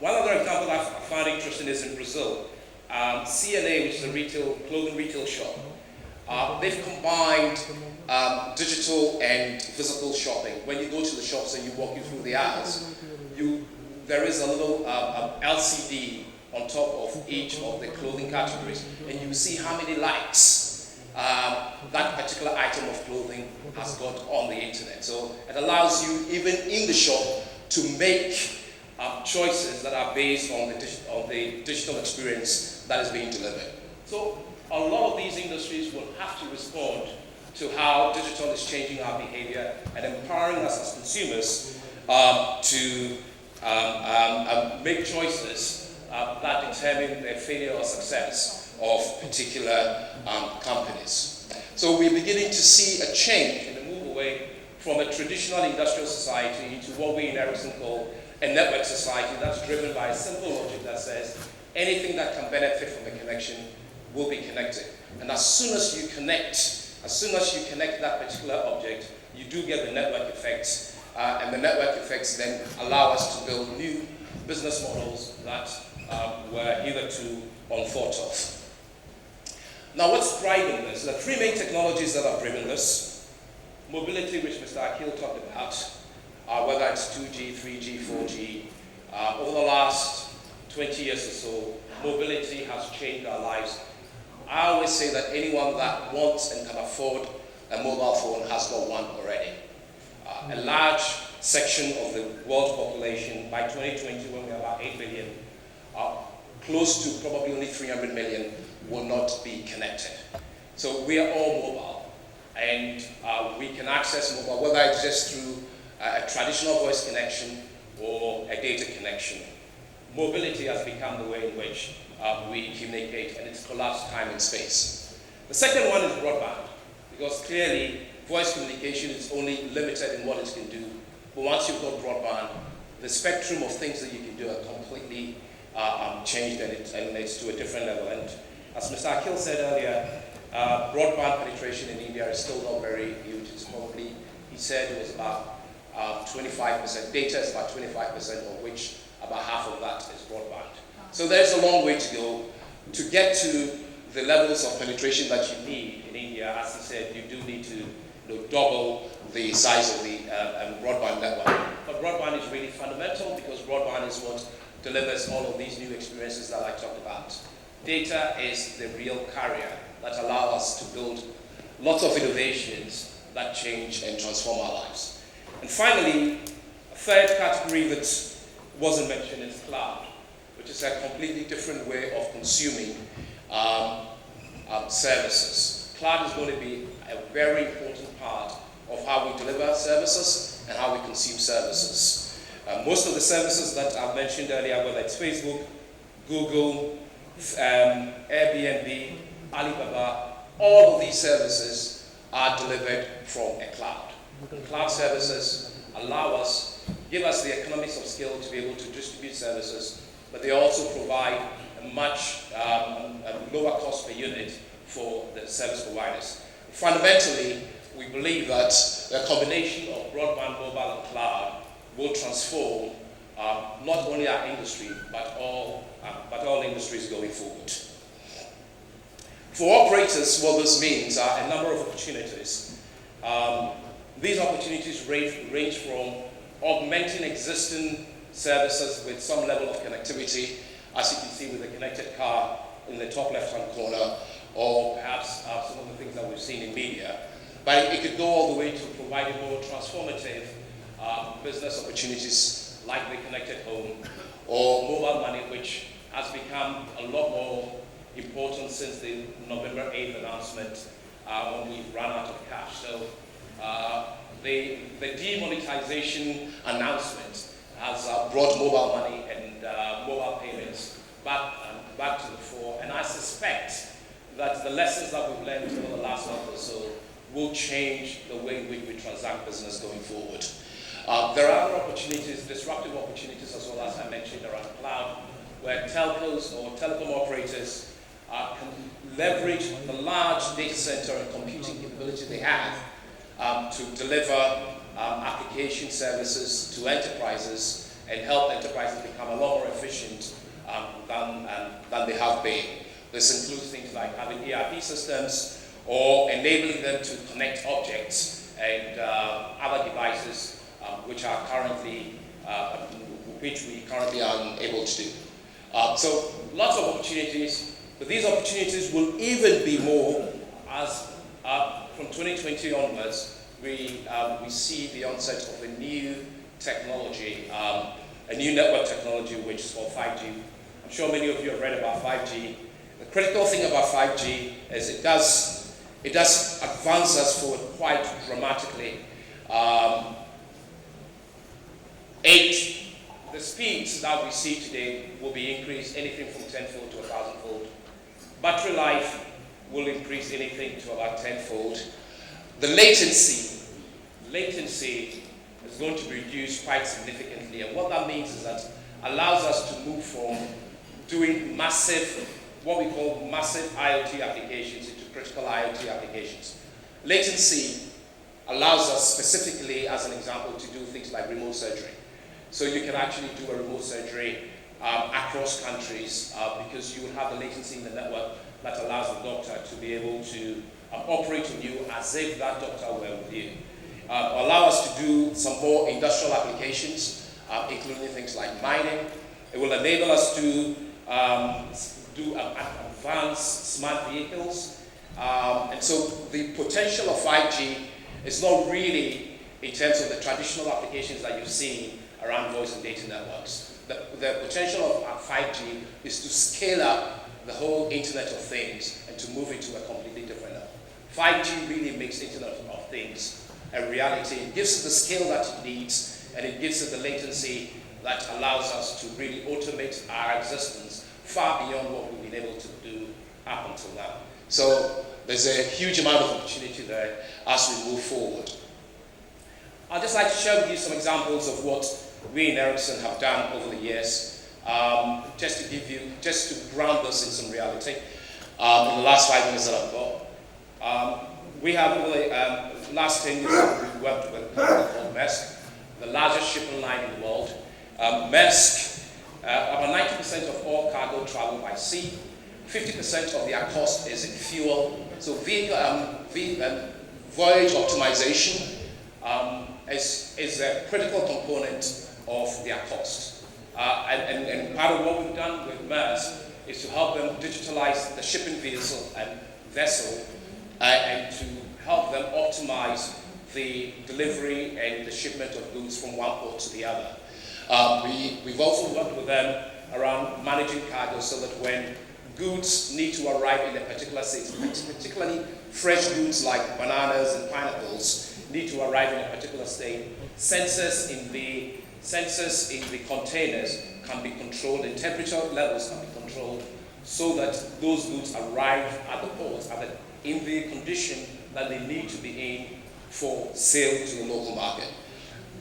One other example I found interesting is in Brazil. CNA, which is a clothing retail shop, they've combined digital and physical shopping. When you go to the shops and you walk through the aisles, there is a little LCD on top of each of the clothing categories, and you see how many likes that particular item of clothing has got on the internet. So it allows you, even in the shop, to make choices that are based on the digital experience that is being delivered. So a lot of these industries will have to respond to how digital is changing our behavior and empowering us as consumers to make choices that determine the failure or success of particular companies. So we're beginning to see a change and a move away from a traditional industrial society into what we in Ericsson call a network society that's driven by a simple logic that says anything that can benefit from the connection will be connected. And as soon as you connect that particular object, you do get the network effects, and the network effects then allow us to build new business models that were hitherto unthought of. Now, what's driving this? There are three main technologies that have driven this. Mobility, which Mr. Akil talked about, whether it's 2G, 3G, 4G. Over the last 20 years or so, mobility has changed our lives. I always say that anyone that wants and can afford a mobile phone has got one already. A large section of the world's population by 2020, when we're about 8 billion, close to probably only 300 million will not be connected. So we are all mobile, and we can access mobile, whether it's just through a traditional voice connection or a data connection. Mobility has become the way in which we communicate, and it's collapsed time and space. The second one is broadband, because clearly voice communication is only limited in what it can do. But once you've got broadband, the spectrum of things that you can do are completely changed, and it's to a different level. And as Mr. Akil said earlier, broadband penetration in India is still not very huge. It's probably, he said it was about 25%. Data is about 25%, of which about half of that is broadband. So there's a long way to go to get to the levels of penetration that you need in India. As he said, you do need to double the size of the broadband network. But broadband is really fundamental, because broadband is what delivers all of these new experiences that I talked about. Data is the real carrier that allows us to build lots of innovations that change and transform our lives. And finally, a third category that wasn't mentioned is cloud, which is a completely different way of consuming services. Cloud is going to be a very important part of how we deliver services and how we consume services. Most of the services that I've mentioned earlier, whether it's Facebook, Google, Airbnb, Alibaba, all of these services are delivered from a cloud. Cloud services allow us, give us the economies of scale to be able to distribute services, but they also provide a much lower cost per unit for the service providers. Fundamentally, we believe that the combination of broadband, mobile, and cloud will transform not only our industry, but all industries going forward. For operators, what this means are a number of opportunities. These opportunities range from augmenting existing services with some level of connectivity, as you can see with the connected car in the top left-hand corner, or perhaps some of the things that we've seen in media. But it could go all the way to providing more transformative business opportunities like the connected home or mobile money, which has become a lot more important since the November 8th announcement when we ran out of cash. So the demonetization announcement has brought mobile money and mobile payments back to the fore. And I suspect that the lessons that we've learned over the last month or so will change the way in which we transact business going forward. There are other opportunities, disruptive opportunities as well, as I mentioned, around cloud, where telcos or telecom operators can leverage the large data center and computing capability they have to deliver application services to enterprises and help enterprises become a lot more efficient than they have been. This includes things like having ERP systems or enabling them to connect objects and other devices which we currently are unable to do. So lots of opportunities, but these opportunities will even be more as from 2020 onwards, we see the onset of a new technology, a new network technology, which is called 5G. I'm sure many of you have read about 5G. The critical thing about 5G is it does advance us forward quite dramatically. The speeds that we see today will be increased anything from 10-fold to 1,000-fold. Battery life will increase anything to about 10-fold. The latency is going to be reduced quite significantly. And what that means is that allows us to move from doing what we call massive IoT applications into critical IoT applications. Latency allows us specifically, as an example, to do things like remote surgery. So you can actually do a remote surgery across countries because you will have the latency in the network that allows the doctor to be able to operate on you as if that doctor were with you. Allow us to do some more industrial applications, including things like mining. It will enable us to do advanced smart vehicles. And so the potential of 5G is not really in terms of the traditional applications that you've seen around voice and data networks. The potential of 5G is to scale up the whole Internet of Things and to move it to a completely different level. 5G really makes Internet of Things a reality. It gives it the scale that it needs, and it gives it the latency that allows us to really automate our existence far beyond what we've been able to do up until now. So there's a huge amount of opportunity there as we move forward. I'd just like to share with you some examples of what we in Ericsson have done over the years, just to ground us in some reality. In the last 5 minutes that I've got, we have over the last 10 years we've worked with a company called Maersk, the largest shipping line in the world. Maersk, about 90% of all cargo travel by sea. 50% of their cost is in fuel. So voyage optimization is a critical component of their cost. And part of what we've done with Maersk is to help them digitalize the shipping vessel and to help them optimize the delivery and the shipment of goods from one port to the other. We've also worked with them around managing cargo so that when goods need to arrive in a particular state, particularly fresh goods like bananas and pineapples need to arrive in a particular state, sensors in the containers can be controlled and temperature levels can be controlled so that those goods arrive at the ports in the condition that they need to be in for sale to the local market.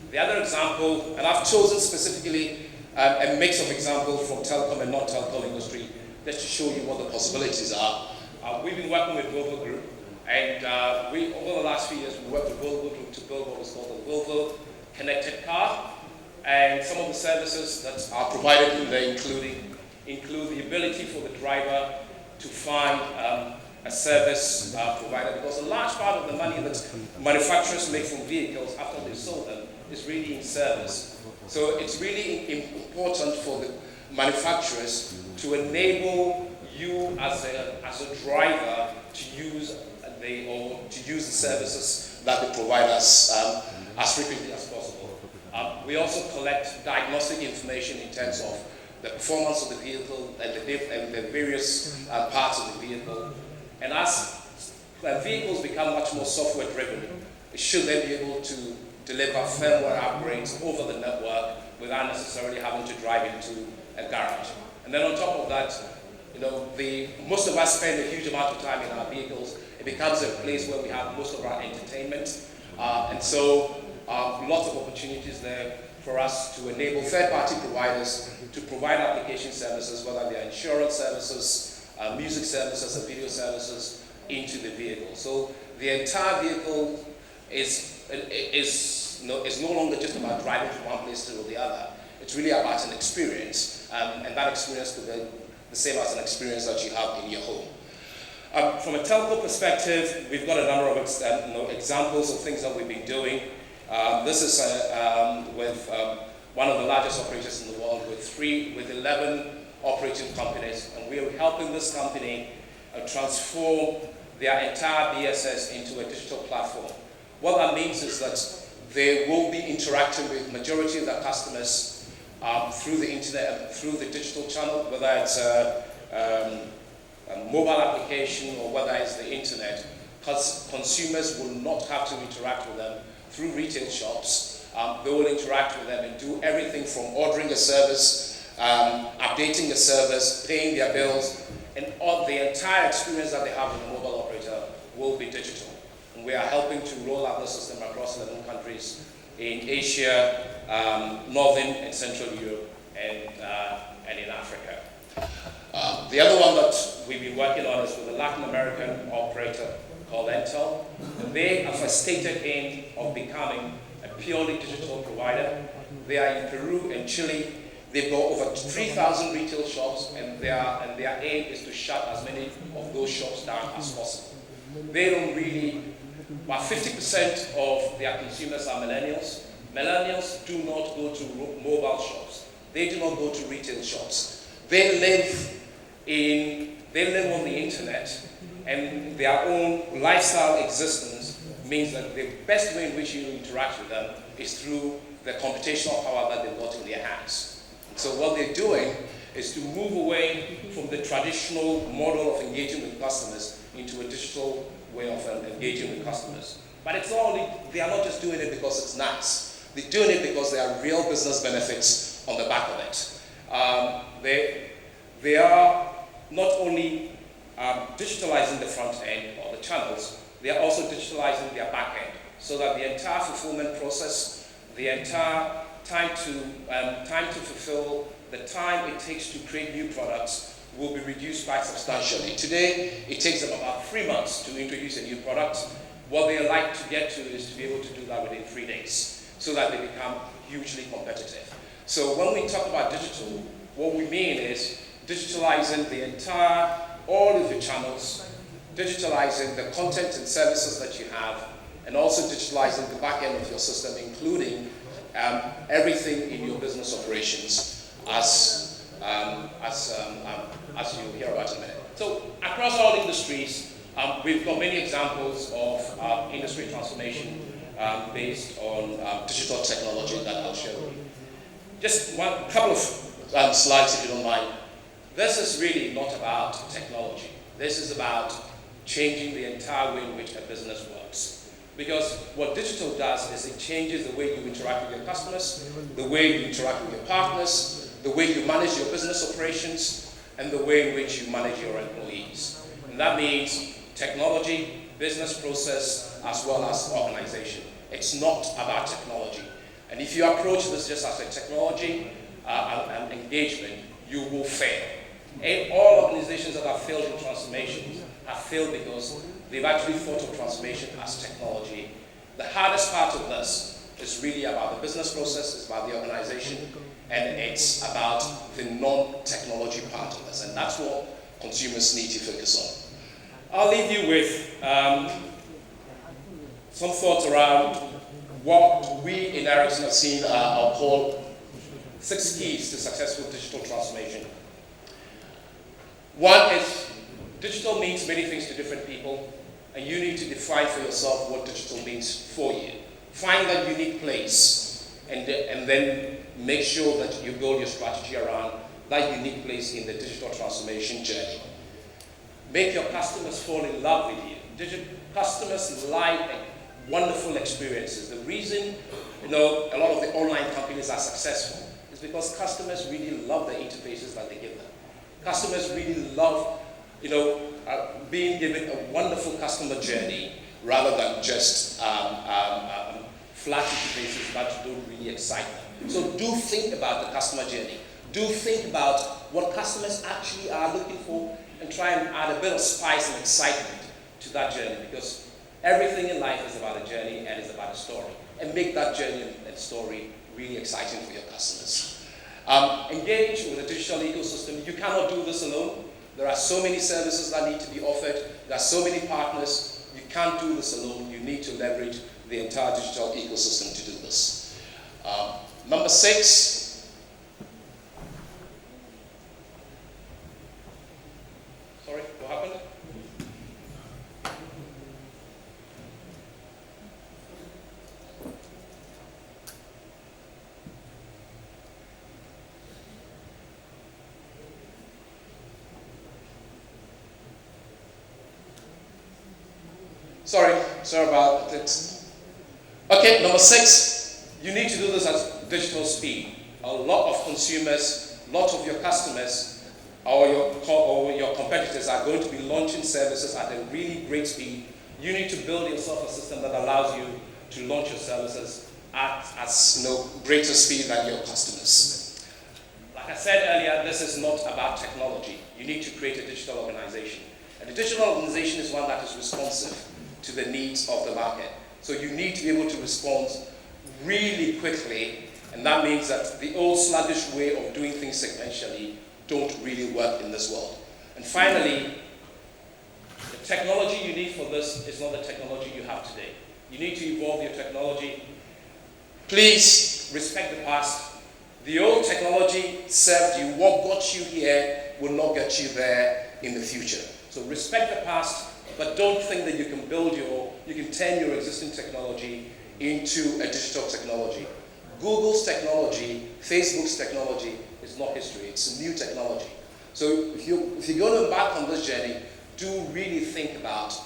The other example, and I've chosen specifically a mix of examples from telecom and non-telecom industry just to show you what the possibilities are. We've been working with Volvo Group, and over the last few years we worked with Volvo Group to build what was called the Volvo Connected Car, and some of the services that are provided in there include the ability for the driver to find a service provider, because a large part of the money that manufacturers make from vehicles after they've sold them is really in service. So it's really important for the manufacturers to enable you as a driver to use the services that they provide us as frequently as possible. We also collect diagnostic information in terms of the performance of the vehicle and the various parts of the vehicle. And as vehicles become much more software driven, it should then be able to deliver firmware upgrades over the network without necessarily having to drive into a garage. And then on top of that, most of us spend a huge amount of time in our vehicles. It becomes a place where we have most of our entertainment. And so lots of opportunities there for us to enable third-party providers to provide application services, whether they are insurance services, music services, and video services into the vehicle. So the entire vehicle is no longer just about driving from one place to the other. It's really about an experience, and that experience could be the same as an experience that you have in your home. From a telco perspective, we've got a number of examples of things that we've been doing. This is with one of the largest operators in the world with 11 operating companies, and we are helping this company transform their entire BSS into a digital platform. What that means is that they will be interacting with majority of their customers through the internet, through the digital channel, whether it's a mobile application or whether it's the internet, because consumers will not have to interact with them through retail shops. They will interact with them and do everything from ordering a service, updating a service, paying their bills, and all the entire experience that they have with the mobile operator will be digital. And we are helping to roll out the system across 11 countries in Asia, Northern and Central Europe, and in Africa. The other one that we've been working on is with a Latin American operator called Entel. They have a stated aim of becoming a purely digital provider. They are in Peru and Chile. They've got over 3,000 retail shops, and their aim is to shut as many of those shops down as possible. They don't really, about 50% of their consumers are millennials. Millennials do not go to mobile shops. They do not go to retail shops. They live on the internet, and their own lifestyle existence means that the best way in which you interact with them is through the computational power that they've got in their hands. So what they're doing is to move away from the traditional model of engaging with customers into a digital way of engaging with customers. But they are not just doing it because it's nice. They're doing it because there are real business benefits on the back of it. They are not only digitalizing the front end or the channels, they are also digitalizing their back end so that the entire fulfillment process, the entire time to fulfill, the time it takes to create new products will be reduced quite substantially. Today, it takes them about 3 months to introduce a new product. What they like to get to is to be able to do that within 3 days so that they become hugely competitive. So when we talk about digital, what we mean is digitalizing all of your channels, digitalizing the content and services that you have, and also digitalizing the back end of your system, including everything in your business operations, as you'll hear about in a minute. So across all industries, we've got many examples of industry transformation based on digital technology that I'll show you. Just a couple of slides, if you don't mind. This is really not about technology. This is about changing the entire way in which a business works. Because what digital does is it changes the way you interact with your customers, the way you interact with your partners, the way you manage your business operations, and the way in which you manage your employees. And that means technology, business process, as well as organization. It's not about technology. And if you approach this just as a technology engagement, you will fail. And all organizations that have failed in transformation have failed because they've actually thought of transformation as technology. The hardest part of this is really about the business process, it's about the organization, and it's about the non-technology part of this. And that's what consumers need to focus on. I'll leave you with some thoughts around what we in Ericsson have seen are called 6 keys to successful digital transformation. One is digital means many things to different people, and you need to define for yourself what digital means for you. Find that unique place and then make sure that you build your strategy around that unique place in the digital transformation journey. Make your customers fall in love with you. Customers like wonderful experiences. The reason, a lot of the online companies are successful is because customers really love the interfaces that they give them. Customers really love, being given a wonderful customer journey rather than just flat interfaces that don't really excite them. So do think about the customer journey. Do think about what customers actually are looking for and try and add a bit of spice and excitement to that journey, because everything in life is about a journey and is about a story. And make that journey and story really exciting for your customers. Engage with the digital ecosystem. You cannot do this alone. There are so many services that need to be offered. There are so many partners. You can't do this alone. You need to leverage the entire digital ecosystem to do this. Number 6. Sorry, what happened? Sorry about it. Okay, number 6, you need to do this at digital speed. A lot of consumers, a lot of your customers or your competitors are going to be launching services at a really great speed. You need to build yourself a system that allows you to launch your services at greater speed than your customers. Like I said earlier, this is not about technology. You need to create a digital organization. And the digital organization is one that is responsive to the needs of the market. So you need to be able to respond really quickly, and that means that the old sluggish way of doing things sequentially don't really work in this world. And finally, the technology you need for this is not the technology you have today. You need to evolve your technology. Please respect the past. The old technology served you. What got you here will not get you there in the future. So respect the past, but don't think that you can turn your existing technology into a digital technology. Google's technology, Facebook's technology is not history, it's a new technology. So if you're going to embark on this journey, do really think about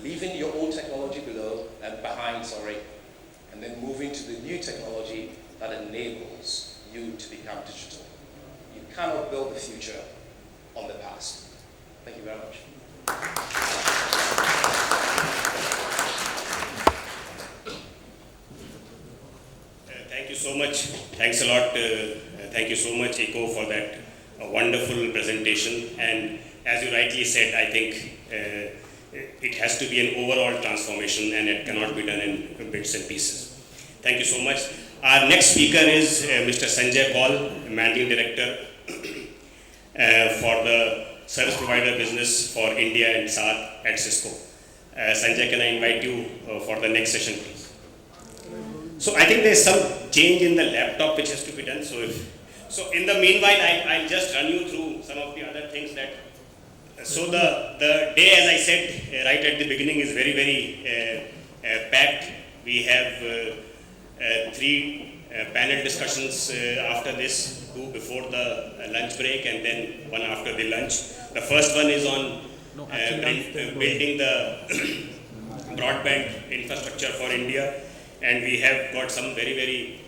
leaving your old technology behind, and then moving to the new technology that enables you to become digital. You cannot build the future on the past. Thank you very much. Thank you so much. Thanks a lot. Thank you so much, Eco, for that wonderful presentation. And as you rightly said, I think it has to be an overall transformation, and it cannot be done in bits and pieces. Thank you so much. Our next speaker is Mr. Sanjay Paul, Managing Director for the Service Provider Business for India and South at Cisco. Sanjay, can I invite you for the next session, please? So I think there's some change in the laptop which has to be done. So in the meanwhile, I'll just run you through some of the other things that. So the day, as I said right at the beginning, is very, very packed. We have 3 panel discussions after this, 2 before the lunch break and then 1 after the lunch. The first one is on building the broadband infrastructure for India, and we have got some very, very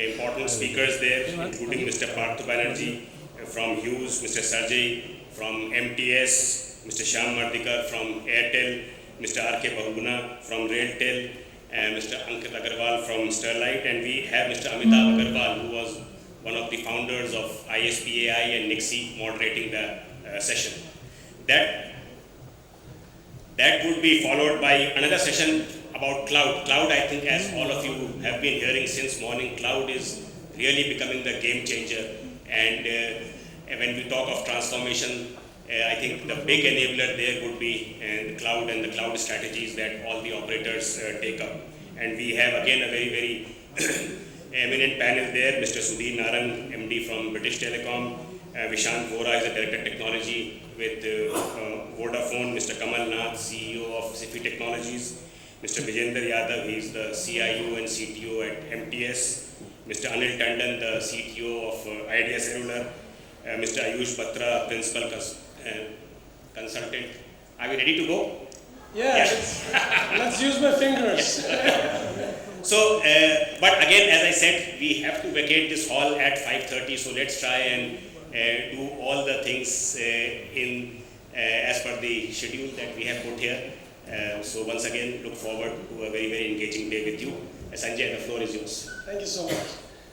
important speakers there, including Mr. Parthu Banerjee from Hughes, Mr. Sarjay from MTS, Mr. Shyam Mardikar from Airtel, Mr. R.K. Bahuguna from Railtel, and Mr. Ankit Agarwal from Sterlite, and we have Mr. Amitabh Agarwal, who was one of the founders of ISPAI and Nixie, moderating the session. That would be followed by another session about cloud. Cloud, I think, as all of you have been hearing since morning, cloud is really becoming the game changer. And when we talk of transformation, I think the big enabler there would be the cloud and the cloud strategies that all the operators take up. And we have again a very, very eminent panel there, Mr. Sudhir Narang, MD from British Telecom, Vishant Vora is the Director of Technology with Vodafone, Mr. Kamal Nath, CEO of Sifi Technologies. Mr. Vijender Yadav, he is the CIO and CTO at MTS, Mr. Anil Tandon, the CTO of Idea Cellular, Mr. Ayush Batra, Principal Consultant. Are we ready to go? Yeah, let's use my fingers. So, but again, as I said, we have to vacate this hall at 5:30, so let's try and do all the things as per the schedule that we have put here. So once again, look forward to a very, very engaging day with you. Sanjay, the floor is yours. Thank you so much.